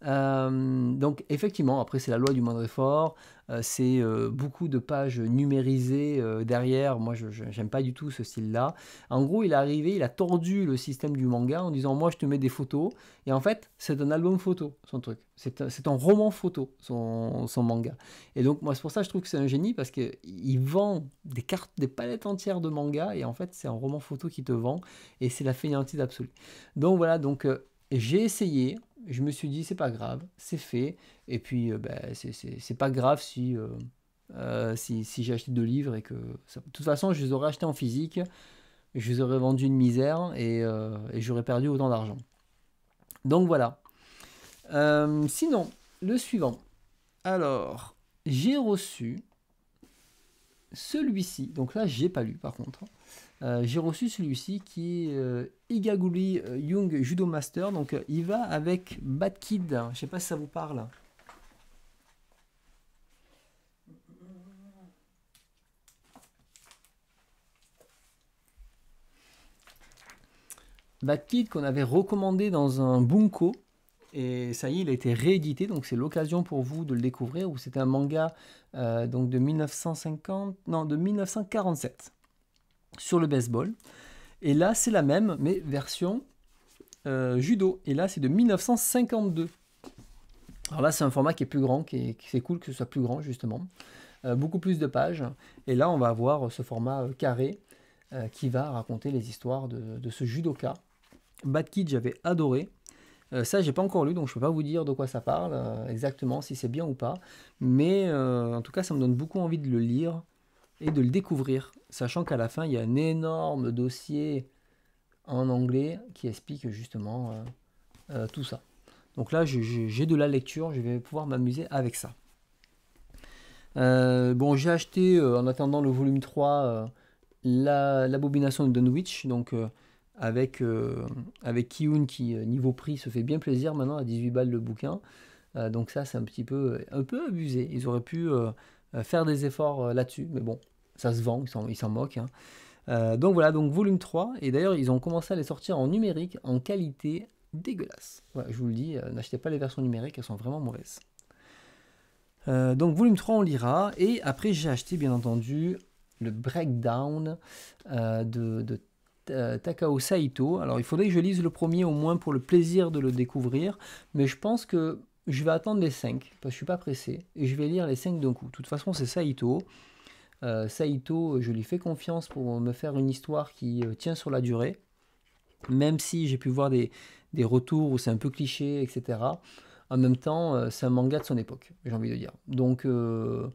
Donc effectivement, après c'est la loi du moindre effort, c'est beaucoup de pages numérisées derrière. Moi, je j'aime pas du tout ce style-là. En gros, il est arrivé, il a tordu le système du manga en disant moi je te mets des photos, et en fait c'est un album photo son truc. C'est un roman photo son manga. Et donc moi c'est pour ça que je trouve que c'est un génie parce que il vend des cartes, des palettes entières de manga, et en fait c'est un roman photo qui te vend, et c'est la fainéantise absolue. Donc voilà, donc j'ai essayé, je me suis dit c'est pas grave, c'est fait, et puis ben, c'est pas grave si j'ai acheté 2 livres et que de toute façon je les aurais achetés en physique, je les aurais vendus une misère et j'aurais perdu autant d'argent. Donc voilà. Sinon, le suivant. Alors, j'ai reçu celui-ci, donc là j'ai pas lu par contre. J'ai reçu celui-ci qui est Igaguri Young Judo Master. Donc il va avec Bad Kid. Je sais pas si ça vous parle. Bad Kid qu'on avait recommandé dans un bunko. Et ça y est, il a été réédité. Donc c'est l'occasion pour vous de le découvrir. Où c'est un manga donc de 1950, non, de 1947 sur le baseball. Et là c'est la même, mais version judo. Et là c'est de 1952. Alors là c'est un format qui est plus grand, c'est cool que ce soit plus grand justement. Beaucoup plus de pages. Et là on va avoir ce format carré qui va raconter les histoires de ce judoka. Bad Kid j'avais adoré. Ça, j'ai pas encore lu, donc je peux pas vous dire de quoi ça parle exactement, si c'est bien ou pas. Mais en tout cas, ça me donne beaucoup envie de le lire et de le découvrir, sachant qu'à la fin, il y a un énorme dossier en anglais qui explique justement tout ça. Donc là, j'ai de la lecture, je vais pouvoir m'amuser avec ça. Bon, j'ai acheté en attendant le volume 3 l'abomination de Dunwich, donc avec Kiyun qui, niveau prix, se fait bien plaisir maintenant à 18 balles le bouquin. Donc ça, c'est un peu abusé. Ils auraient pu faire des efforts là-dessus, mais bon, ça se vend, ils s'en moquent, hein. Donc voilà, donc volume 3, et d'ailleurs ils ont commencé à les sortir en numérique, en qualité dégueulasse. Voilà, je vous le dis, n'achetez pas les versions numériques, elles sont vraiment mauvaises. Donc volume 3 on lira, et après j'ai acheté bien entendu le breakdown de Takao Saito. Alors il faudrait que je lise le premier au moins pour le plaisir de le découvrir, mais je pense que je vais attendre les 5, parce que je suis pas pressé, et je vais lire les 5 d'un coup. De toute façon c'est Saito. Saito, je lui fais confiance pour me faire une histoire qui tient sur la durée, même si j'ai pu voir des retours où c'est un peu cliché, etc. En même temps, c'est un manga de son époque, j'ai envie de dire. Donc je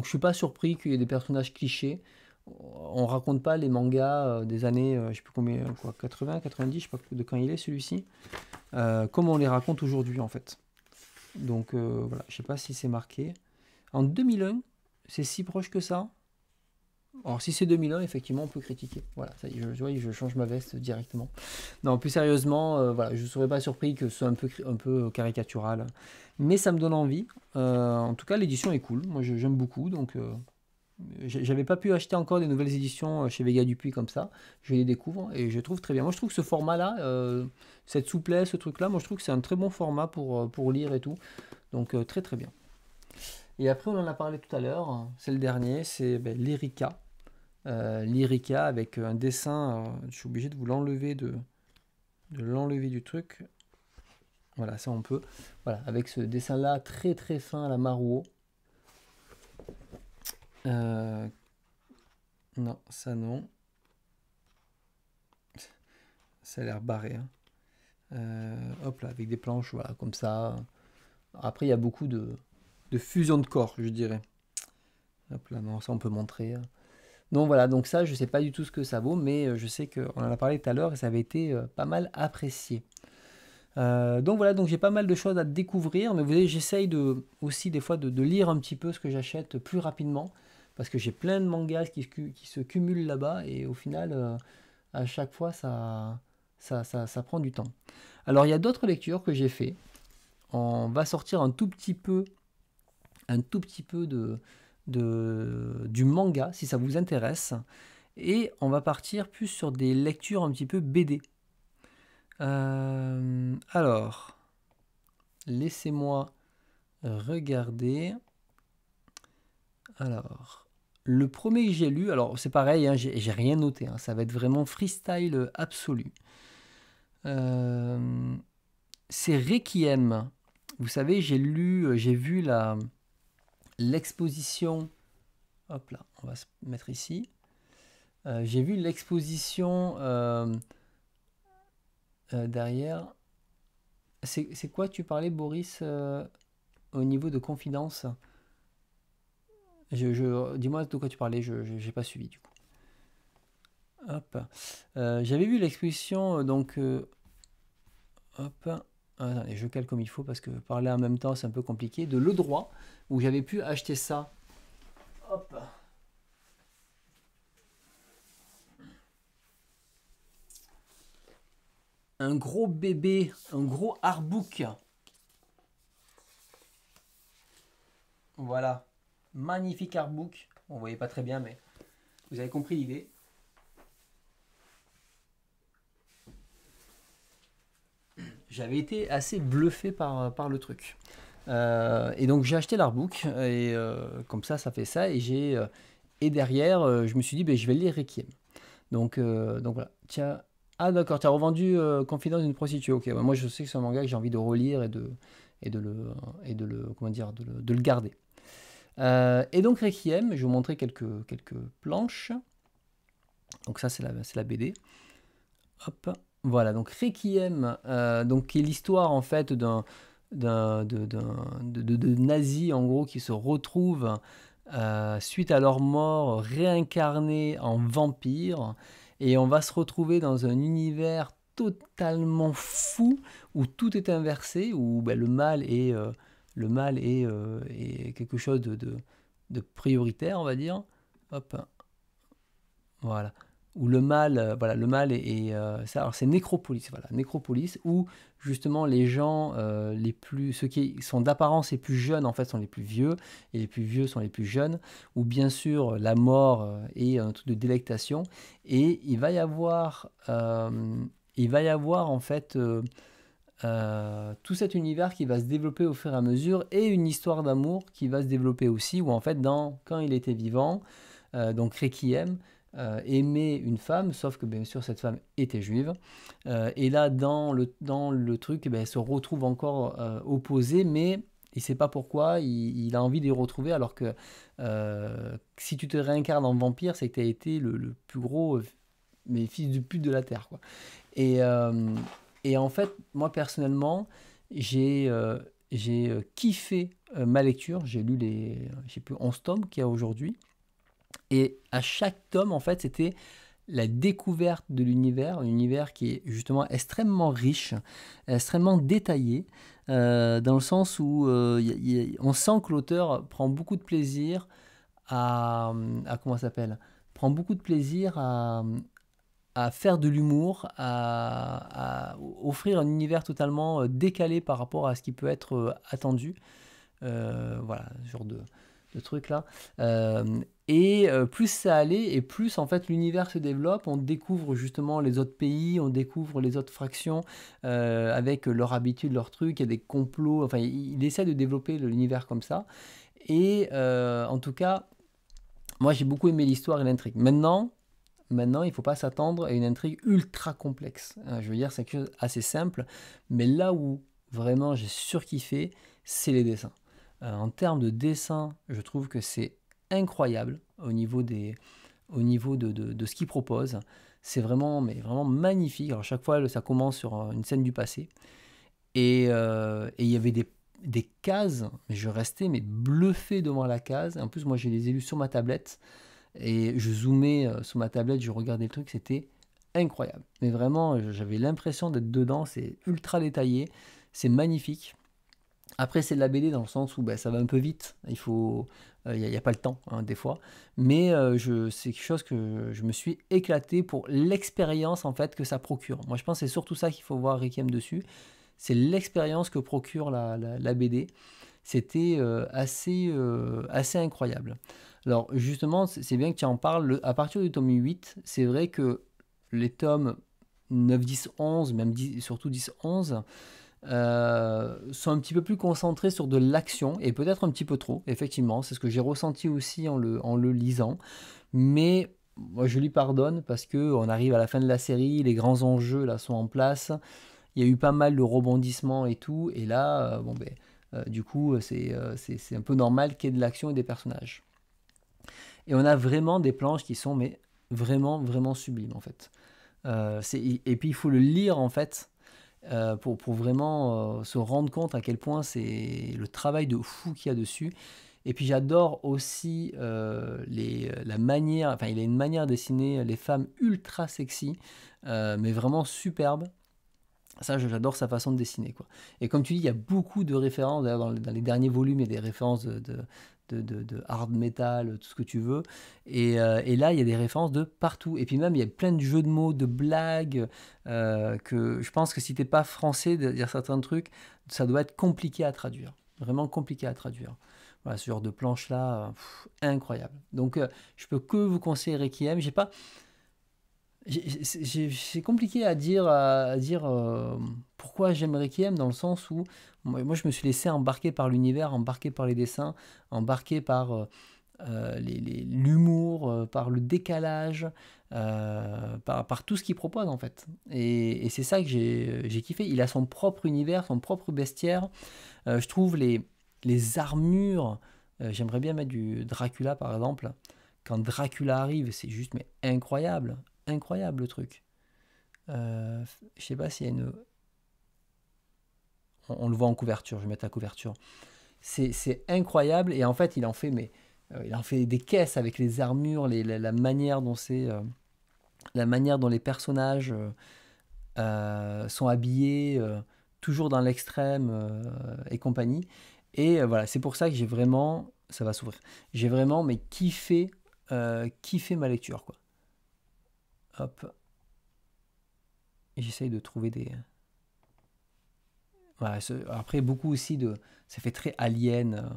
suis pas surpris qu'il y ait des personnages clichés. On raconte pas les mangas des années, je sais plus combien, quoi, 80, 90, je sais pas de quand il est celui-ci, comme on les raconte aujourd'hui en fait. Donc voilà, je sais pas si c'est marqué. En 2001, c'est si proche que ça. Alors si c'est 2001, effectivement, on peut critiquer. Voilà, ça y est, je change ma veste directement. Non, plus sérieusement, voilà, je ne serais pas surpris que ce soit un peu caricatural. Mais ça me donne envie. En tout cas, l'édition est cool. Moi, j'aime beaucoup. Donc, j'avais pas pu acheter encore des nouvelles éditions chez Vega Dupuis comme ça. Je les découvre et je trouve très bien. Moi, je trouve que ce format-là, cette souplesse, ce truc-là, moi, je trouve que c'est un très bon format pour lire et tout. Donc, très très bien. Et après, on en a parlé tout à l'heure. C'est le dernier, c'est Lyrica. Lyrica avec un dessin, je suis obligé de vous l'enlever de l'enlever du truc. Voilà, ça on peut. Voilà, avec ce dessin là très très fin à la Maruo. Non, ça non. Ça a l'air barré, hein. Hop là, avec des planches, voilà, comme ça. Après, il y a beaucoup de fusion de corps, je dirais. Hop là, non, ça on peut montrer. Donc voilà, donc ça, je sais pas du tout ce que ça vaut, mais je sais qu'on en a parlé tout à l'heure et ça avait été pas mal apprécié. Donc voilà, donc j'ai pas mal de choses à découvrir, mais vous voyez, j'essaye aussi des fois de lire un petit peu ce que j'achète plus rapidement, parce que j'ai plein de mangas qui se cumulent là-bas, et au final, à chaque fois, ça prend du temps. Alors il y a d'autres lectures que j'ai fait. On va sortir un tout petit peu du manga, si ça vous intéresse, et on va partir plus sur des lectures un petit peu BD. Alors, laissez-moi regarder. Alors, le premier que j'ai lu, alors c'est pareil, hein, j'ai rien noté, hein, ça va être vraiment freestyle absolu. C'est Requiem. Vous savez, j'ai vu l'exposition. Hop là, on va se mettre ici. J'ai vu l'exposition derrière. C'est quoi tu parlais, Boris, au niveau de confidence? Dis-moi de quoi tu parlais, je n'ai pas suivi du coup. Hop. J'avais vu l'exposition, donc. Hop. Attendez, je cale comme il faut parce que parler en même temps c'est un peu compliqué. De Le Droit, où j'avais pu acheter ça. Hop. Un gros bébé, un gros artbook. Voilà. Magnifique artbook. On ne voyait pas très bien, mais vous avez compris l'idée. J'avais été assez bluffé par le truc. Et donc j'ai acheté l'artbook, et comme ça fait ça. Et derrière, je me suis dit, ben, je vais lire Requiem. Donc voilà. Ah d'accord, tu as revendu Confidence d'une prostituée. Ok, ouais, moi je sais que c'est un manga que j'ai envie de relire comment dire, de le garder. Et donc Requiem, je vais vous montrer quelques planches. Donc ça c'est la BD. Hop. Voilà, donc Requiem, donc qui est l'histoire en fait de nazis en gros qui se retrouvent suite à leur mort réincarnés en vampires, et on va se retrouver dans un univers totalement fou où tout est inversé, où ben, est quelque chose de prioritaire, on va dire. Hop, voilà. Où le mal, voilà, le mal ça, alors c'est Nécropolis, voilà, Nécropolis, où justement les gens ceux qui sont d'apparence les plus jeunes en fait sont les plus vieux, et les plus vieux sont les plus jeunes, où bien sûr la mort est un truc de délectation, et il va y avoir en fait tout cet univers qui va se développer au fur et à mesure, et une histoire d'amour qui va se développer aussi, où en fait quand il était vivant, donc Requiem, aimait une femme, sauf que bien sûr cette femme était juive. Et là, dans le truc, eh ben, elle se retrouve encore opposée, mais il ne sait pas pourquoi, il a envie de les retrouver, alors que si tu te réincarnes en vampire, c'est que tu as été le plus gros mais fils du pute de la Terre, quoi. Et, euh, et en fait, moi personnellement, j'ai kiffé ma lecture. J'ai lu je sais plus, 11 tomes qu'il y a aujourd'hui. Et à chaque tome, en fait, c'était la découverte de l'univers, un univers qui est justement extrêmement riche, extrêmement détaillé, dans le sens où on sent que l'auteur prend beaucoup de plaisir comment ça s'appelle, prend beaucoup de plaisir à faire de l'humour, à offrir un univers totalement décalé par rapport à ce qui peut être attendu. Voilà, ce genre de truc là. Plus ça allait, et plus en fait l'univers se développe, on découvre justement les autres pays, on découvre les autres fractions avec leurs habitudes, leurs trucs, il y a des complots, enfin il essaie de développer l'univers comme ça. Et en tout cas, moi j'ai beaucoup aimé l'histoire et l'intrigue. Maintenant, il ne faut pas s'attendre à une intrigue ultra complexe. Je veux dire, c'est quelque chose assez simple, mais là où vraiment j'ai surkiffé, c'est les dessins. En termes de dessin, je trouve que c'est incroyable au niveau de ce qu'il propose. C'est vraiment, mais vraiment magnifique. Alors chaque fois, ça commence sur une scène du passé. Et il y avait des cases, mais je restais mais bluffé devant la case. En plus, moi, j'ai les élus sur ma tablette. Et je zoomais sur ma tablette, je regardais le truc, c'était incroyable. Mais vraiment, j'avais l'impression d'être dedans, c'est ultra détaillé, c'est magnifique. Après, c'est de la BD dans le sens où ben, ça va un peu vite, il n'y a pas le temps hein, des fois. Mais c'est quelque chose que je me suis éclaté pour l'expérience en fait que ça procure. Moi, je pense que c'est surtout ça qu'il faut voir Requiem dessus, c'est l'expérience que procure la BD. C'était assez incroyable. Alors justement, c'est bien que tu en parles. À partir du tome 8, c'est vrai que les tomes 9, 10, 11, même 10, surtout 10, 11, sont un petit peu plus concentrés sur de l'action, et peut-être un petit peu trop, effectivement. C'est ce que j'ai ressenti aussi en le lisant. Mais moi, je lui pardonne parce que on arrive à la fin de la série, les grands enjeux là sont en place. Il y a eu pas mal de rebondissements et tout. Et là, bon, ben, du coup, c'est un peu normal qu'il y ait de l'action et des personnages. Et on a vraiment des planches qui sont mais vraiment, vraiment sublimes en fait. Et puis il faut le lire en fait pour vraiment se rendre compte à quel point c'est le travail de fou qu'il y a dessus. Et puis j'adore aussi la manière, enfin il a une manière de dessiner les femmes ultra sexy, mais vraiment superbe. Ça, j'adore sa façon de dessiner, quoi. Et comme tu dis, il y a beaucoup de références. D'ailleurs, dans les derniers volumes, il y a des références de hard metal, tout ce que tu veux. Et là, il y a des références de partout. Et puis même, il y a plein de jeux de mots, de blagues, que je pense que si t'es pas français, de dire certains trucs, ça doit être compliqué à traduire. Vraiment compliqué à traduire. Voilà, ce genre de planche-là, incroyable. Donc, je peux que vous conseiller Requiem. J'ai pas, c'est compliqué à dire pourquoi j'aime Requiem, dans le sens où moi, je me suis laissé embarquer par l'univers, embarqué par les dessins, embarqué par l'humour, par le décalage, par tout ce qu'il propose en fait. Et c'est ça que j'ai kiffé. Il a son propre univers, son propre bestiaire. Je trouve les armures, j'aimerais bien mettre du Dracula par exemple. Quand Dracula arrive, c'est juste mais incroyable, incroyable le truc. Je sais pas s'il y a une... On le voit en couverture, je vais mettre la couverture. C'est incroyable, et en fait, il en fait, mais, il en fait des caisses avec les armures, la manière dont la manière dont les personnages sont habillés, toujours dans l'extrême et compagnie. Et voilà, c'est pour ça que j'ai vraiment, ça va s'ouvrir, j'ai vraiment mais kiffé ma lecture, quoi. Hop, j'essaye de trouver des... Voilà, après, beaucoup aussi de... Ça fait très alien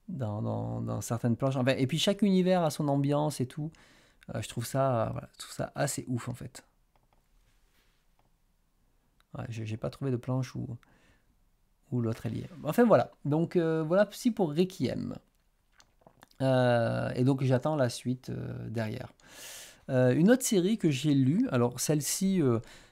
dans certaines planches. Enfin, et puis chaque univers a son ambiance et tout. Voilà, je trouve ça assez ouf, en fait. Ouais, j'ai pas trouvé de planche où l'autre est lié. Enfin voilà, donc voilà si pour Requiem. Et donc j'attends la suite derrière. Une autre série que j'ai lue, alors celle-ci,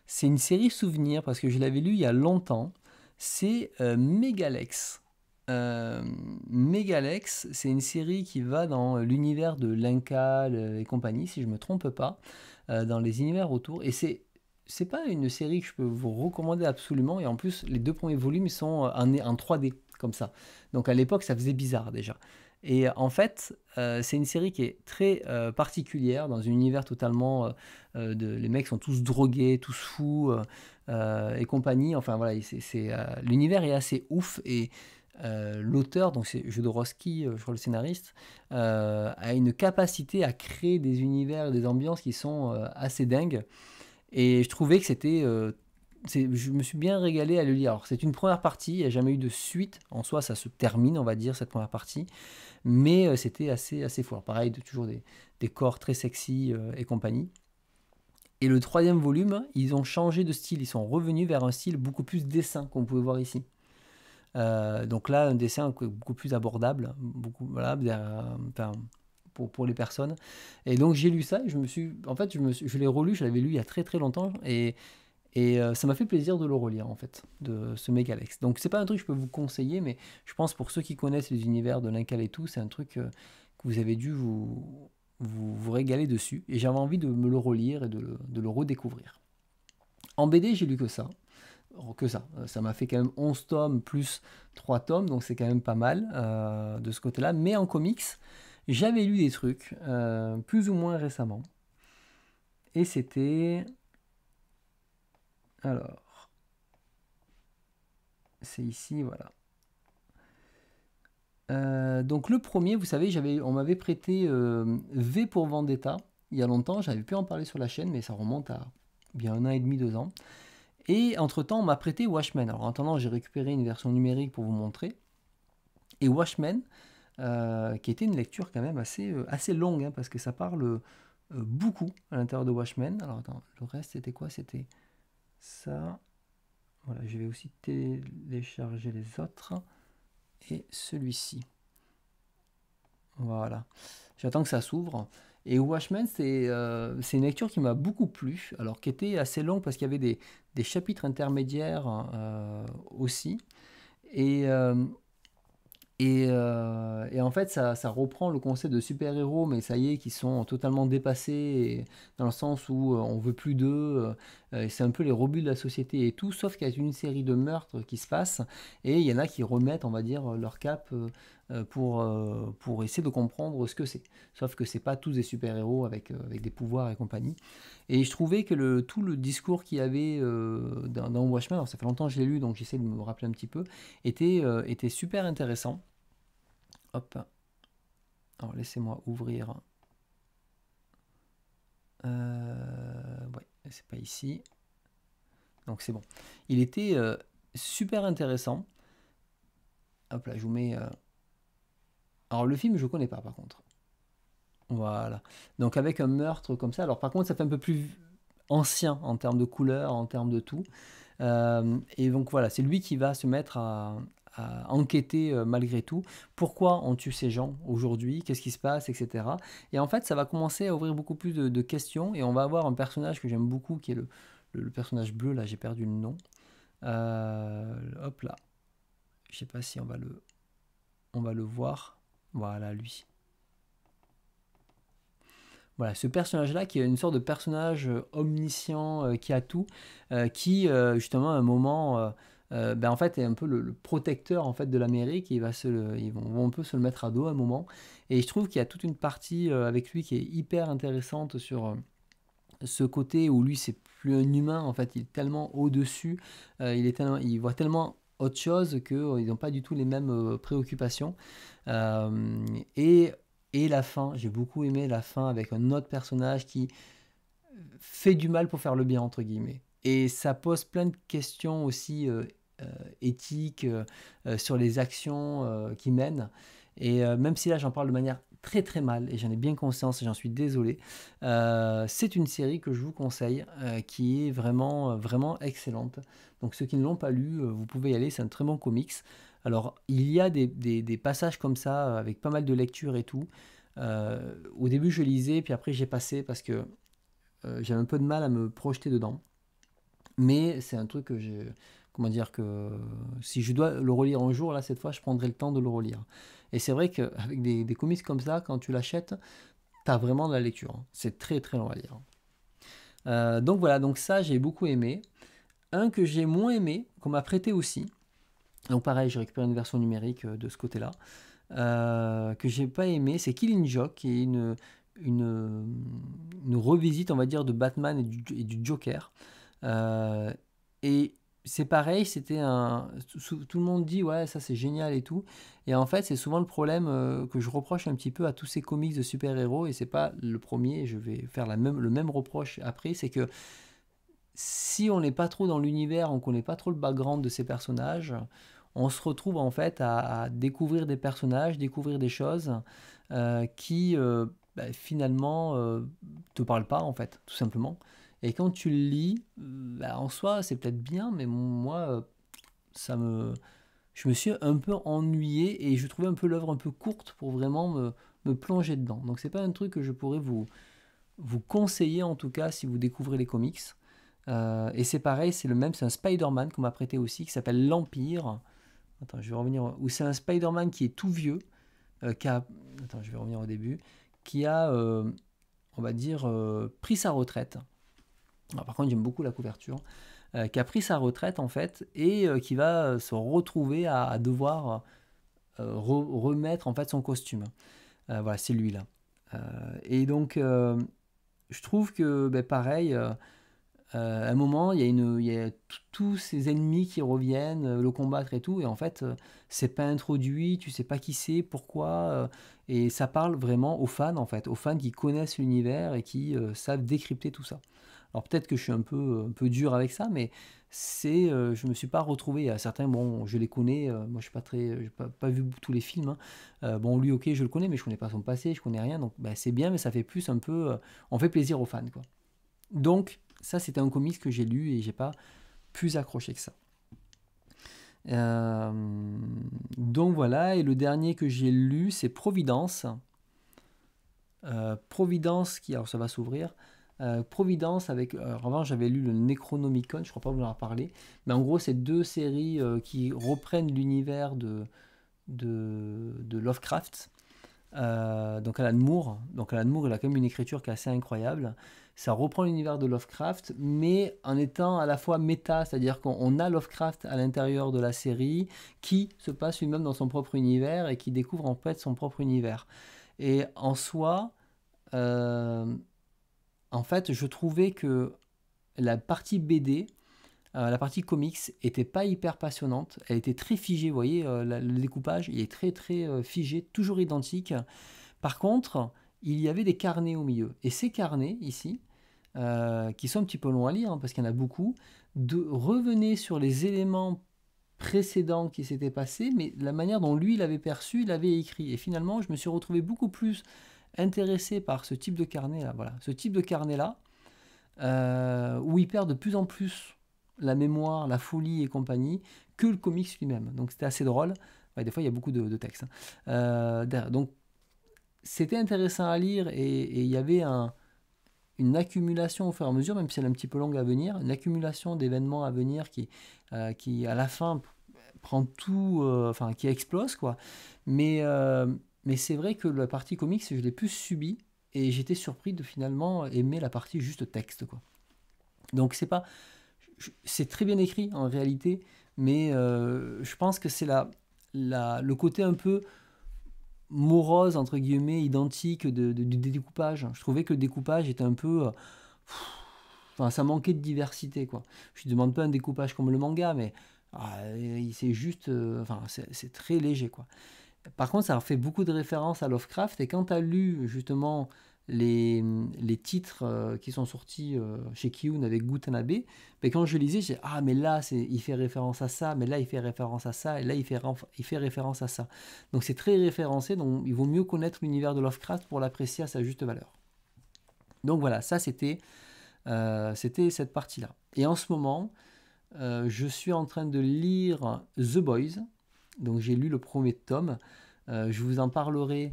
c'est une série souvenir parce que je l'avais lue il y a longtemps, c'est Megalex. Megalex, c'est une série qui va dans l'univers de Linkal et compagnie, si je ne me trompe pas, dans les univers autour. Et c'est pas une série que je peux vous recommander absolument. Et en plus, les deux premiers volumes ils sont en 3D, comme ça. Donc à l'époque, ça faisait bizarre déjà. Et en fait, c'est une série qui est très particulière, dans un univers totalement... les mecs sont tous drogués, tous fous, et compagnie. Enfin voilà, l'univers est assez ouf. Et l'auteur, donc c'est Jodorowsky, je crois le scénariste, a une capacité à créer des univers et des ambiances qui sont assez dingues. Et je trouvais que je me suis bien régalé à le lire. Alors, c'est une première partie, il n'y a jamais eu de suite. En soi, ça se termine, on va dire, cette première partie. Mais c'était assez fort. Pareil, toujours des corps très sexy et compagnie. Et le troisième volume, ils ont changé de style. Ils sont revenus vers un style beaucoup plus dessin, comme vous pouvez voir ici. Donc là, un dessin beaucoup plus abordable, beaucoup, voilà, enfin, pour les personnes. Et donc j'ai lu ça et en fait, je l'ai relu, je l'avais lu il y a très très longtemps et ça m'a fait plaisir de le relire en fait, de ce Megalex. Donc c'est pas un truc que je peux vous conseiller, mais je pense pour ceux qui connaissent les univers de Linkal et tout, c'est un truc que vous avez dû vous régaler dessus. Et j'avais envie de me le relire et de le redécouvrir. En BD, j'ai lu que ça. Que ça. Ça m'a fait quand même 11 tomes plus 3 tomes, donc c'est quand même pas mal de ce côté-là. Mais en comics, j'avais lu des trucs plus ou moins récemment. Et c'était... Alors, c'est ici, voilà. Donc le premier, vous savez, on m'avait prêté V pour Vendetta il y a longtemps. J'avais pu en parler sur la chaîne, mais ça remonte à bien 1 an et demi, 2 ans. Et entre-temps, on m'a prêté Watchmen. Alors en attendant, j'ai récupéré une version numérique pour vous montrer. Et Watchmen, qui était une lecture quand même assez longue, hein, parce que ça parle beaucoup à l'intérieur de Watchmen. Alors attends, le reste c'était quoi? C'était ça. Voilà, je vais aussi télécharger les autres. Et celui-ci. Voilà. J'attends que ça s'ouvre. Et Watchmen, c'est une lecture qui m'a beaucoup plu, alors qui était assez longue parce qu'il y avait des chapitres intermédiaires aussi. Et, et en fait, ça reprend le concept de super-héros, mais ça y est, qui sont totalement dépassés, dans le sens où on veut plus d'eux, c'est un peu les rebuts de la société et tout, sauf qu'il y a une série de meurtres qui se passent, et il y en a qui remettent, on va dire, leur cap pour essayer de comprendre ce que c'est. Sauf que c'est pas tous des super-héros avec des pouvoirs et compagnie. Et je trouvais que tout le discours qu'il y avait dans Watchmen, alors ça fait longtemps que je l'ai lu, donc j'essaie de me rappeler un petit peu, était super intéressant. Hop. Alors laissez-moi ouvrir. Ouais, c'est pas ici. Donc c'est bon. Il était super intéressant. Hop là, je vous mets. Alors le film, je connais pas par contre. Voilà. Donc avec un meurtre comme ça. Alors par contre, ça fait un peu plus ancien en termes de couleur, en termes de tout. Et donc voilà, c'est lui qui va se mettre à enquêter malgré tout. Pourquoi on tue ces gens aujourd'hui? Qu'est-ce qui se passe, etc. Et en fait, ça va commencer à ouvrir beaucoup plus de questions. Et on va avoir un personnage que j'aime beaucoup, qui est le personnage bleu. Là, j'ai perdu le nom. Hop là. Je sais pas si on va le voir. Voilà, lui. Voilà, ce personnage-là qui est une sorte de personnage omniscient qui a tout, qui justement à un moment, ben, en fait est un peu le protecteur en fait de l'Amérique. Ils vont un peu se le mettre à dos à un moment. Et je trouve qu'il y a toute une partie avec lui qui est hyper intéressante sur ce côté où lui c'est plus un humain en fait, il est tellement au-dessus, il voit tellement autre chose qu'ils n'ont pas du tout les mêmes préoccupations. Euh, et, et la fin, j'ai beaucoup aimé la fin avec un autre personnage qui fait du mal pour faire le bien entre guillemets. Et ça pose plein de questions aussi euh, éthiques sur les actions qui mènent. Et même si là j'en parle de manière très très mal et j'en ai bien conscience et j'en suis désolé, c'est une série que je vous conseille qui est vraiment vraiment excellente. Donc ceux qui ne l'ont pas lu, vous pouvez y aller, c'est un très bon comics. Alors il y a des passages comme ça avec pas mal de lectures et tout. Au début je lisais puis après j'ai passé parce que j'avais un peu de mal à me projeter dedans. Mais c'est un truc que j'ai. Comment dire que si je dois le relire un jour, là, cette fois, je prendrai le temps de le relire. Et c'est vrai qu'avec des comics comme ça, quand tu l'achètes, t'as vraiment de la lecture, hein. C'est très très long à lire. Donc voilà, donc ça, j'ai beaucoup aimé. Un que j'ai moins aimé, qu'on m'a prêté aussi. Donc pareil, j'ai récupéré une version numérique de ce côté-là. Que j'ai pas aimé, c'est Killing Joke, qui est une, une revisite, on va dire, de Batman et du Joker. Euh, et c'est pareil, tout le monde dit ouais, ça c'est génial et tout. Et en fait, c'est souvent le problème que je reproche un petit peu à tous ces comics de super-héros, et c'est pas le premier, je vais faire le même reproche après, c'est que si on n'est pas trop dans l'univers, on connaît pas trop le background de ces personnages, on se retrouve en fait à découvrir des personnages, découvrir des choses qui bah, finalement te parlent pas en fait, tout simplement. Et quand tu le lis, bah, en soi c'est peut-être bien, mais moi ça me, je me suis un peu ennuyé et je trouvais un peu l'œuvre un peu courte pour vraiment me plonger dedans. Donc c'est pas un truc que je pourrais vous conseiller en tout cas si vous découvrez les comics. Et c'est pareil, c'est le même, c'est un Spider-Man qu'on m'a prêté aussi, qui s'appelle l'Empire. Attends, je vais revenir. Où c'est un Spider-Man qui est tout vieux, qui a. Attends, je vais revenir au début. Qui a, on va dire, pris sa retraite. Alors, par contre, j'aime beaucoup la couverture. Qui a pris sa retraite en fait et qui va se retrouver à devoir remettre en fait son costume. Voilà, c'est lui là. Et donc, je trouve que, ben, pareil. À un moment, il y a tous ces ennemis qui reviennent, le combattre et tout, et en fait, c'est pas introduit, tu sais pas qui c'est, pourquoi, et ça parle vraiment aux fans, en fait, aux fans qui connaissent l'univers et qui savent décrypter tout ça. Alors peut-être que je suis un peu dur avec ça, mais je me suis pas retrouvé. Il y a certains, bon, je les connais, moi je suis pas très, j'ai pas vu tous les films, hein. Bon, lui, ok, je le connais, mais je connais pas son passé, je connais rien, donc ben, c'est bien, mais ça fait plus un peu, on fait plaisir aux fans, quoi. Donc, ça, c'était un comics que j'ai lu et j'ai pas plus accroché que ça. Euh, donc voilà, et le dernier que j'ai lu, c'est Providence. Providence, alors ça va s'ouvrir. Providence avec. En revanche, j'avais lu le Necronomicon, je crois pas vous en avoir parlé. Mais en gros, c'est deux séries qui reprennent l'univers de Lovecraft. Donc Alan Moore. Donc Alan Moore, il a quand même une écriture qui est assez incroyable. Ça reprend l'univers de Lovecraft, mais en étant à la fois méta, c'est-à-dire qu'on a Lovecraft à l'intérieur de la série, qui se passe lui-même dans son propre univers et qui découvre en fait son propre univers. Et en soi, euh, en fait, je trouvais que la partie BD, la partie comics, était pas hyper passionnante. Elle était très figée, vous voyez, le découpage, il est très très figé, toujours identique. Par contre, il y avait des carnets au milieu. Et ces carnets, ici, qui sont un petit peu longs à lire, hein, parce qu'il y en a beaucoup, revenaient sur les éléments précédents qui s'étaient passés, mais la manière dont lui, il avait perçu, il avait écrit. Et finalement, je me suis retrouvé beaucoup plus intéressé par ce type de carnet-là. Voilà, ce type de carnet-là, où il perd de plus en plus la mémoire, la folie et compagnie, que le comics lui-même. Donc c'était assez drôle. Ouais, des fois, il y a beaucoup de textes, hein. Donc c'était intéressant à lire et il y avait une accumulation au fur et à mesure, même si elle est un petit peu longue à venir, une accumulation d'événements à venir qui à la fin prend tout, qui explose quoi. Mais, euh, mais c'est vrai que la partie comics, je l'ai plus subie et j'étais surpris de finalement aimer la partie juste texte, quoi. Donc c'est pas, c'est très bien écrit en réalité, mais je pense que c'est le côté un peu morose, entre guillemets, identique du découpage. Je trouvais que le découpage était un peu... enfin, ça manquait de diversité, quoi. Je ne demande pas un découpage comme le manga, mais c'est juste... enfin, c'est très léger, quoi. Par contre, ça fait beaucoup de références à Lovecraft, et quand tu as lu, justement, les titres qui sont sortis chez Kiyun avec Gutanabe, mais quand je lisais, j'ai ah, mais là, il fait référence à ça, mais là, il fait référence à ça, et là, il fait référence à ça. Donc, c'est très référencé, donc il vaut mieux connaître l'univers de Lovecraft pour l'apprécier à sa juste valeur. Donc, voilà, ça, c'était cette partie-là. Et en ce moment, je suis en train de lire The Boys, donc j'ai lu le premier tome. Je vous en parlerai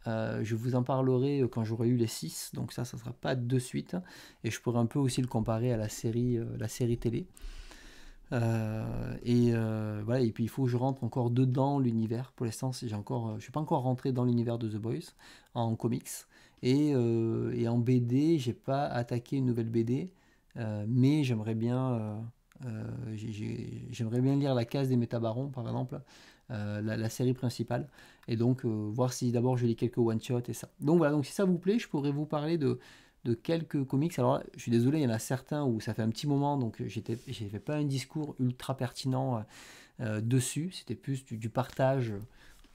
quand j'aurai eu les 6, donc ça ne sera pas de suite. Et je pourrai un peu aussi le comparer à la série télé. Voilà, et puis il faut que je rentre encore dedans l'univers. Pour l'instant, je ne suis pas encore rentré dans l'univers de The Boys en comics. Et en BD, j'ai pas attaqué une nouvelle BD, mais j'aimerais bien lire La Case des Métabarons, par exemple, la série principale, et donc voir si d'abord je lis quelques one-shots et ça. Donc voilà, donc si ça vous plaît, je pourrais vous parler de quelques comics. Alors là, je suis désolé, il y en a certains où ça fait un petit moment, donc j'ai fait pas un discours ultra pertinent dessus, c'était plus du partage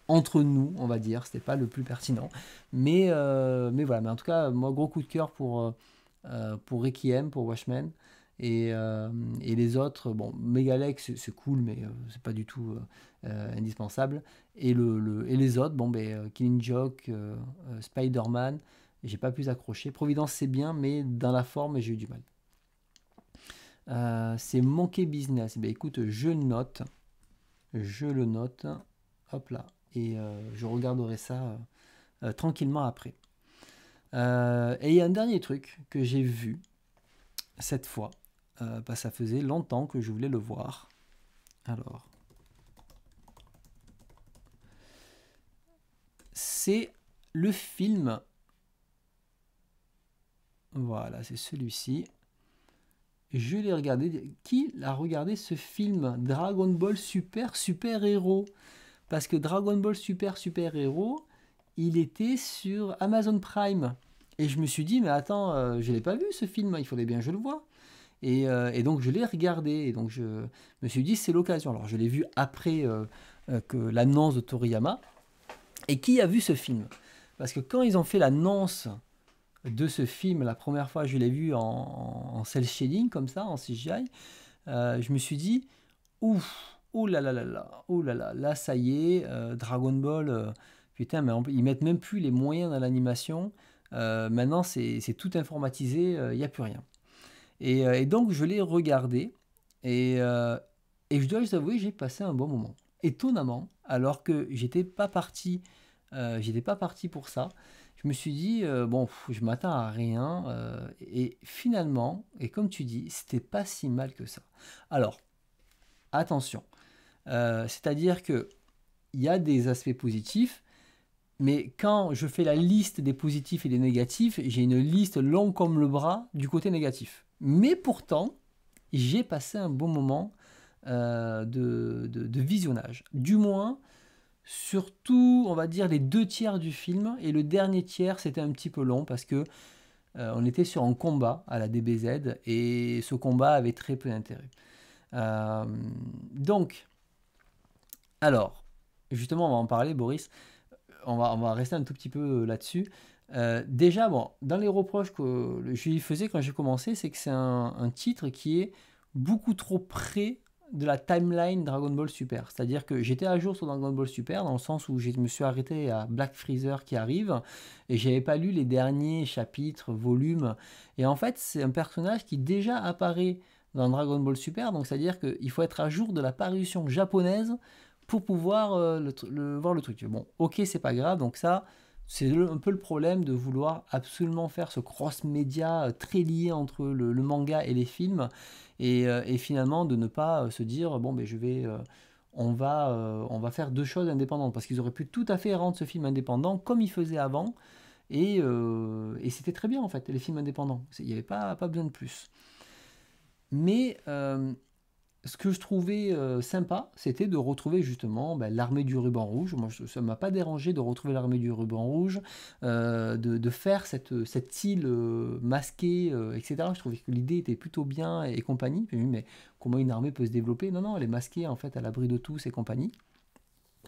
entre nous, on va dire, c'était pas le plus pertinent. Mais voilà, mais en tout cas, moi, gros coup de cœur pour Requiem, pour Watchmen. Et les autres, bon, Megalex, c'est cool, mais c'est pas du tout indispensable. Et les autres, bon, ben, Killing Joke, Spider-Man, j'ai pas pu accrocher. Providence, c'est bien, mais dans la forme, j'ai eu du mal. C'est Monkey Business. Ben, écoute, je le note, hop là, et je regarderai ça tranquillement après. Et il y a un dernier truc que j'ai vu cette fois. Ça faisait longtemps que je voulais le voir. Alors, c'est le film. Voilà, c'est celui-ci. Je l'ai regardé. Qui a regardé ce film Dragon Ball Super Super Héros? Parce que Dragon Ball Super Super Héros, il était sur Amazon Prime. Et je me suis dit, mais attends, je l'ai pas vu ce film, il faudrait bien que je le voie. Et donc je l'ai regardé, et donc je me suis dit c'est l'occasion. Alors je l'ai vu après que l'annonce de Toriyama. Et qui a vu ce film? Parce que quand ils ont fait l'annonce de ce film, la première fois je l'ai vu en cel shading comme ça, en CGI, je me suis dit ouf, oh là là là là, oh là là, là ça y est, Dragon Ball, putain, mais ils mettent même plus les moyens dans l'animation. Maintenant c'est tout informatisé, il n'y a plus rien. Et donc je l'ai regardé et je dois vous avouer, j'ai passé un bon moment. Étonnamment, alors que j'étais pas parti pour ça. Je me suis dit, bon, je m'attends à rien. Et finalement, et comme tu dis, c'était pas si mal que ça. Alors, attention. C'est-à-dire que il y a des aspects positifs, mais quand je fais la liste des positifs et des négatifs, j'ai une liste longue comme le bras du côté négatif. Mais pourtant, j'ai passé un bon moment de visionnage. Du moins, surtout, on va dire, les 2 tiers du film. Et le dernier tiers, c'était un petit peu long parce que on était sur un combat à la DBZ et ce combat avait très peu d'intérêt. Euh, donc, alors, justement, on va en parler, Boris. On va rester un tout petit peu là-dessus. Déjà, bon, dans les reproches que je lui faisais quand j'ai commencé, c'est que c'est un titre qui est beaucoup trop près de la timeline Dragon Ball Super. C'est-à-dire que j'étais à jour sur Dragon Ball Super, dans le sens où je me suis arrêté à Black Freezer qui arrive, et j'avais pas lu les derniers chapitres, volumes. Et en fait, c'est un personnage qui déjà apparaît dans Dragon Ball Super, donc c'est-à-dire qu'il faut être à jour de la parution japonaise pour pouvoir voir le truc. Bon, ok, c'est pas grave, donc ça, c'est un peu le problème de vouloir absolument faire ce cross-média très lié entre le manga et les films, et finalement de ne pas se dire, bon, ben on va faire 2 choses indépendantes, parce qu'ils auraient pu tout à fait rendre ce film indépendant comme ils faisaient avant, et c'était très bien en fait, les films indépendants. Il n'y avait pas besoin de plus. Mais ce que je trouvais sympa, c'était de retrouver justement l'armée du ruban rouge. Moi, ça ne m'a pas dérangé de retrouver l'armée du ruban rouge, de faire cette île masquée, etc. Je trouvais que l'idée était plutôt bien et compagnie. Puis, mais comment une armée peut se développer? Non, non, elle est masquée en fait à l'abri de tous et compagnie.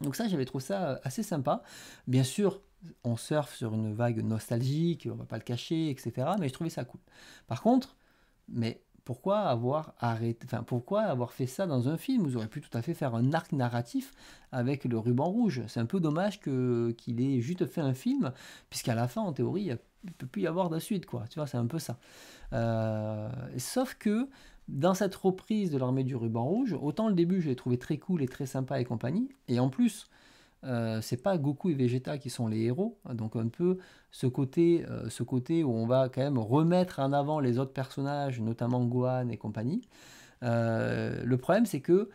Donc ça, j'avais trouvé ça assez sympa. Bien sûr, on surfe sur une vague nostalgique, on va pas le cacher, etc. Mais je trouvais ça cool. Par contre, mais pourquoi avoir arrêté, enfin pourquoi avoir fait ça dans un film? Vous auriez pu tout à fait faire un arc narratif avec le ruban rouge. C'est un peu dommage qu'il ait juste fait un film, puisqu'à la fin, en théorie, il ne peut plus y avoir de suite, quoi. Tu vois, c'est un peu ça. Sauf que dans cette reprise de l'armée du ruban rouge, autant le début je l'ai trouvé très cool et très sympa et compagnie, et en plus c'est pas Goku et Vegeta qui sont les héros, donc un peu ce côté où on va quand même remettre en avant les autres personnages, notamment Gohan et compagnie. Le problème c'est que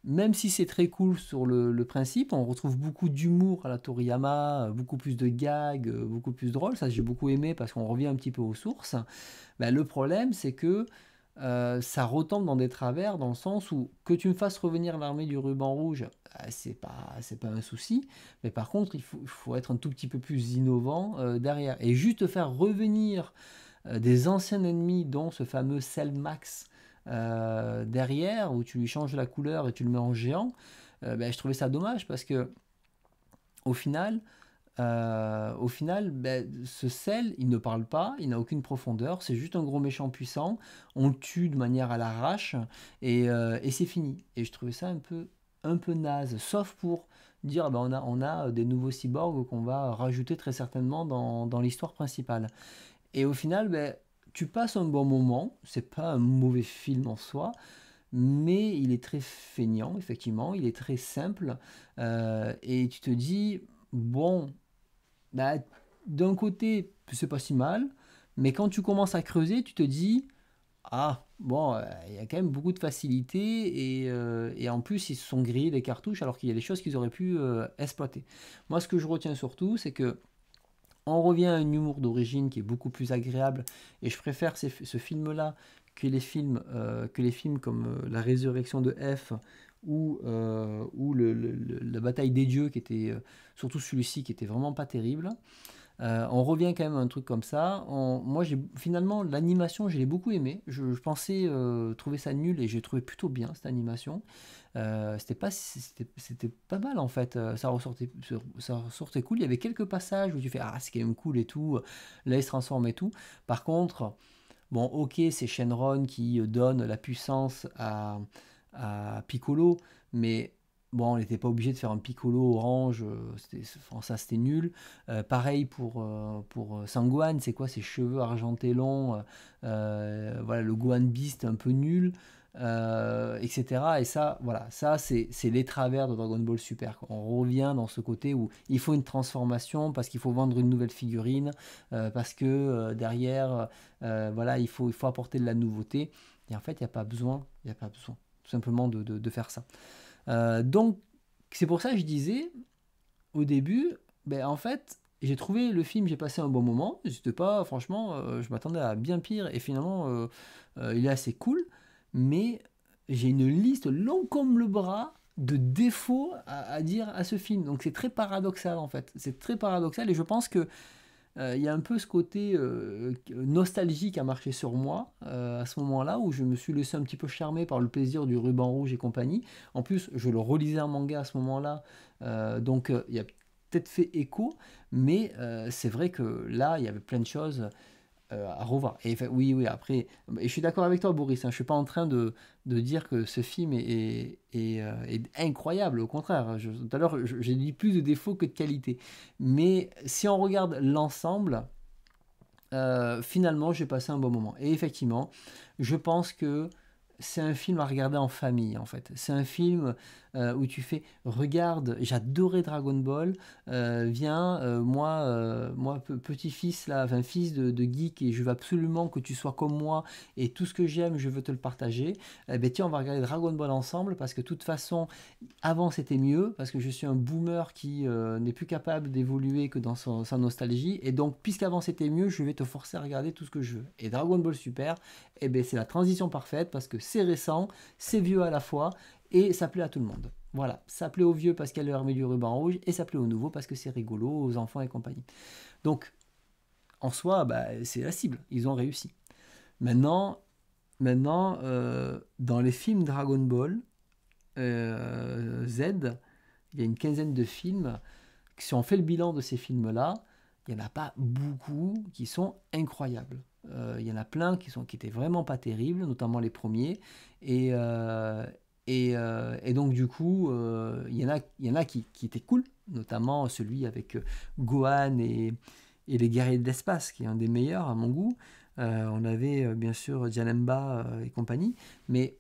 même si c'est très cool sur le principe, on retrouve beaucoup d'humour à la Toriyama, beaucoup plus de gags, beaucoup plus drôle. Ça, j'ai beaucoup aimé parce qu'on revient un petit peu aux sources. Ben, le problème, c'est que ça retombe dans des travers dans le sens où que tu me fasses revenir l'armée du ruban rouge, c'est pas un souci. Mais par contre, il faut être un tout petit peu plus innovant derrière. Et juste faire revenir des anciens ennemis, dont ce fameux Cell Max derrière, où tu lui changes la couleur et tu le mets en géant, ben, je trouvais ça dommage parce que au final, ben, ce sel, il ne parle pas, il n'a aucune profondeur, c'est juste un gros méchant puissant, on le tue de manière à l'arrache, et c'est fini. Et je trouvais ça un peu naze, sauf pour dire, ben, on a des nouveaux cyborgs qu'on va rajouter très certainement dans l'histoire principale. Et au final, ben, tu passes un bon moment, c'est pas un mauvais film en soi, mais il est très feignant, effectivement, il est très simple, et tu te dis, bon, bah, d'un côté, c'est pas si mal, mais quand tu commences à creuser, tu te dis, ah, bon, il y a quand même beaucoup de facilité, et en plus, ils se sont grillés des cartouches alors qu'il y a des choses qu'ils auraient pu exploiter. Moi, ce que je retiens surtout, c'est que on revient à un humour d'origine qui est beaucoup plus agréable, et je préfère ce film-là que les films comme La Résurrection de F ou la Bataille des Dieux, qui était surtout celui-ci qui était vraiment pas terrible. On revient quand même à un truc comme ça. Moi, finalement l'animation, je l'ai beaucoup aimé. Je pensais trouver ça nul et j'ai trouvé plutôt bien cette animation. C'était pas mal en fait. Ça ressortait cool. Il y avait quelques passages où tu fais ah c'est quand même cool et tout. Là il se transforme et tout. Par contre, bon ok c'est Shenron qui donne la puissance à Piccolo, mais bon, on n'était pas obligé de faire un Piccolo orange, enfin, ça c'était nul. Pareil pour Sangohan, c'est quoi ces cheveux argentés longs, voilà, le Gohan Beast un peu nul, etc. Et ça, voilà, ça c'est les travers de Dragon Ball Super, quoi. On revient dans ce côté où il faut une transformation parce qu'il faut vendre une nouvelle figurine, parce que derrière, voilà, il faut apporter de la nouveauté. Et en fait, il n'y a pas besoin tout simplement de faire ça. Donc, c'est pour ça que je disais au début, ben, en fait, j'ai trouvé le film, j'ai passé un bon moment. C'était pas, franchement, je m'attendais à bien pire et finalement, il est assez cool. Mais j'ai une liste longue comme le bras de défauts à dire à ce film. Donc, c'est très paradoxal en fait. C'est très paradoxal et je pense que il y a un peu ce côté nostalgique à marcher sur moi à ce moment-là où je me suis laissé un petit peu charmer par le plaisir du ruban rouge et compagnie. En plus, je le relisais en manga à ce moment-là, donc il y a peut-être fait écho, mais c'est vrai que là, il y avait plein de choses à revoir. Et oui, oui, après, et je suis d'accord avec toi, Boris, hein, je suis pas en train de dire que ce film est incroyable, au contraire. Tout à l'heure, j'ai dit plus de défauts que de qualité. Mais si on regarde l'ensemble, finalement, j'ai passé un bon moment. Et effectivement, je pense que c'est un film à regarder en famille, en fait. C'est un film où tu fais regarde, j'adorais Dragon Ball, viens, moi petit-fils là, enfin fils de geek, et je veux absolument que tu sois comme moi, et tout ce que j'aime, je veux te le partager. Eh ben tiens, on va regarder Dragon Ball ensemble, parce que de toute façon, avant c'était mieux, parce que je suis un boomer qui n'est plus capable d'évoluer que dans sa nostalgie, et donc puisqu'avant c'était mieux, je vais te forcer à regarder tout ce que je veux. Et Dragon Ball Super, eh ben, c'est la transition parfaite, parce que c'est récent, c'est vieux à la fois, et ça plaît à tout le monde. Voilà, ça plaît aux vieux parce qu'elle leur met du ruban rouge, et ça plaît aux nouveaux parce que c'est rigolo, aux enfants et compagnie. Donc, en soi, bah, c'est la cible, ils ont réussi. Maintenant, dans les films Dragon Ball Z, il y a une quinzaine de films. Si on fait le bilan de ces films-là, il n'y en a pas beaucoup qui sont incroyables. Il y en a plein qui étaient vraiment pas terribles, notamment les premiers. Et, et donc du coup, il y en a qui étaient cool, notamment celui avec Gohan et les guerriers de l'espace, qui est un des meilleurs à mon goût. On avait bien sûr Janemba et compagnie, mais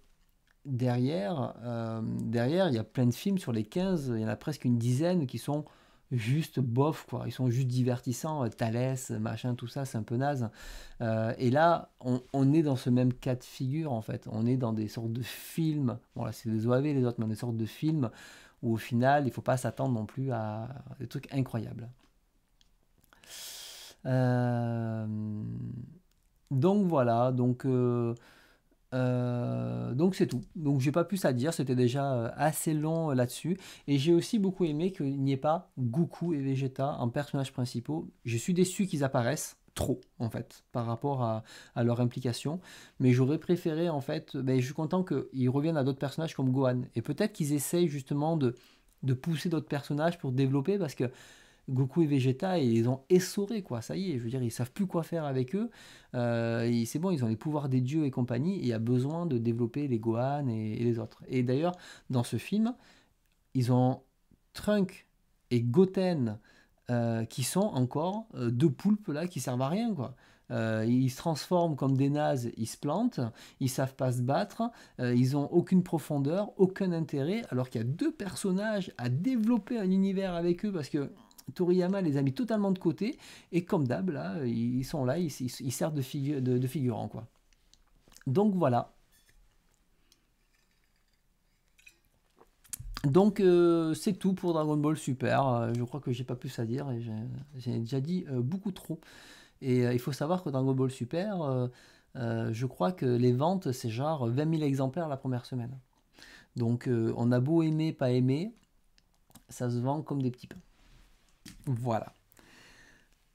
derrière, il y a plein de films sur les 15, il y en a presque une dizaine qui sont juste bof, quoi. Ils sont juste divertissants. Thalès, machin, tout ça, c'est un peu naze. Et là, on est dans ce même cas de figure, en fait. On est dans des sortes de films. Bon, là, c'est des OAV, les autres, mais des sortes de films où, au final, il ne faut pas s'attendre non plus à des trucs incroyables. Euh, donc voilà, donc c'est tout. Donc j'ai pas plus à dire, c'était déjà assez long là-dessus. Et j'ai aussi beaucoup aimé qu'il n'y ait pas Goku et Vegeta en personnages principaux. Je suis déçu qu'ils apparaissent trop en fait par rapport à leur implication. Mais j'aurais préféré en fait, ben, je suis content qu'ils reviennent à d'autres personnages comme Gohan. Et peut-être qu'ils essayent justement de pousser d'autres personnages pour développer parce que Goku et Vegeta, ils les ont essorés, quoi. Ça y est, je veux dire, ils savent plus quoi faire avec eux. C'est bon, ils ont les pouvoirs des dieux et compagnie. Et il y a besoin de développer les Gohan et les autres. Et d'ailleurs, dans ce film, ils ont Trunk et Goten qui sont encore deux poulpes là qui servent à rien, quoi. Ils se transforment comme des nazes, ils se plantent, ils savent pas se battre, ils ont aucune profondeur, aucun intérêt, alors qu'il y a deux personnages à développer un univers avec eux parce que Toriyama les a mis totalement de côté et comme d'hab là, ils sont là, ils servent de figurants, quoi. Donc voilà. Donc c'est tout pour Dragon Ball Super. Je crois que j'ai pas plus à dire et j'ai déjà dit beaucoup trop. Et il faut savoir que Dragon Ball Super, je crois que les ventes c'est genre 20 000 exemplaires la première semaine. Donc on a beau aimer, pas aimer, ça se vend comme des petits pains. Voilà.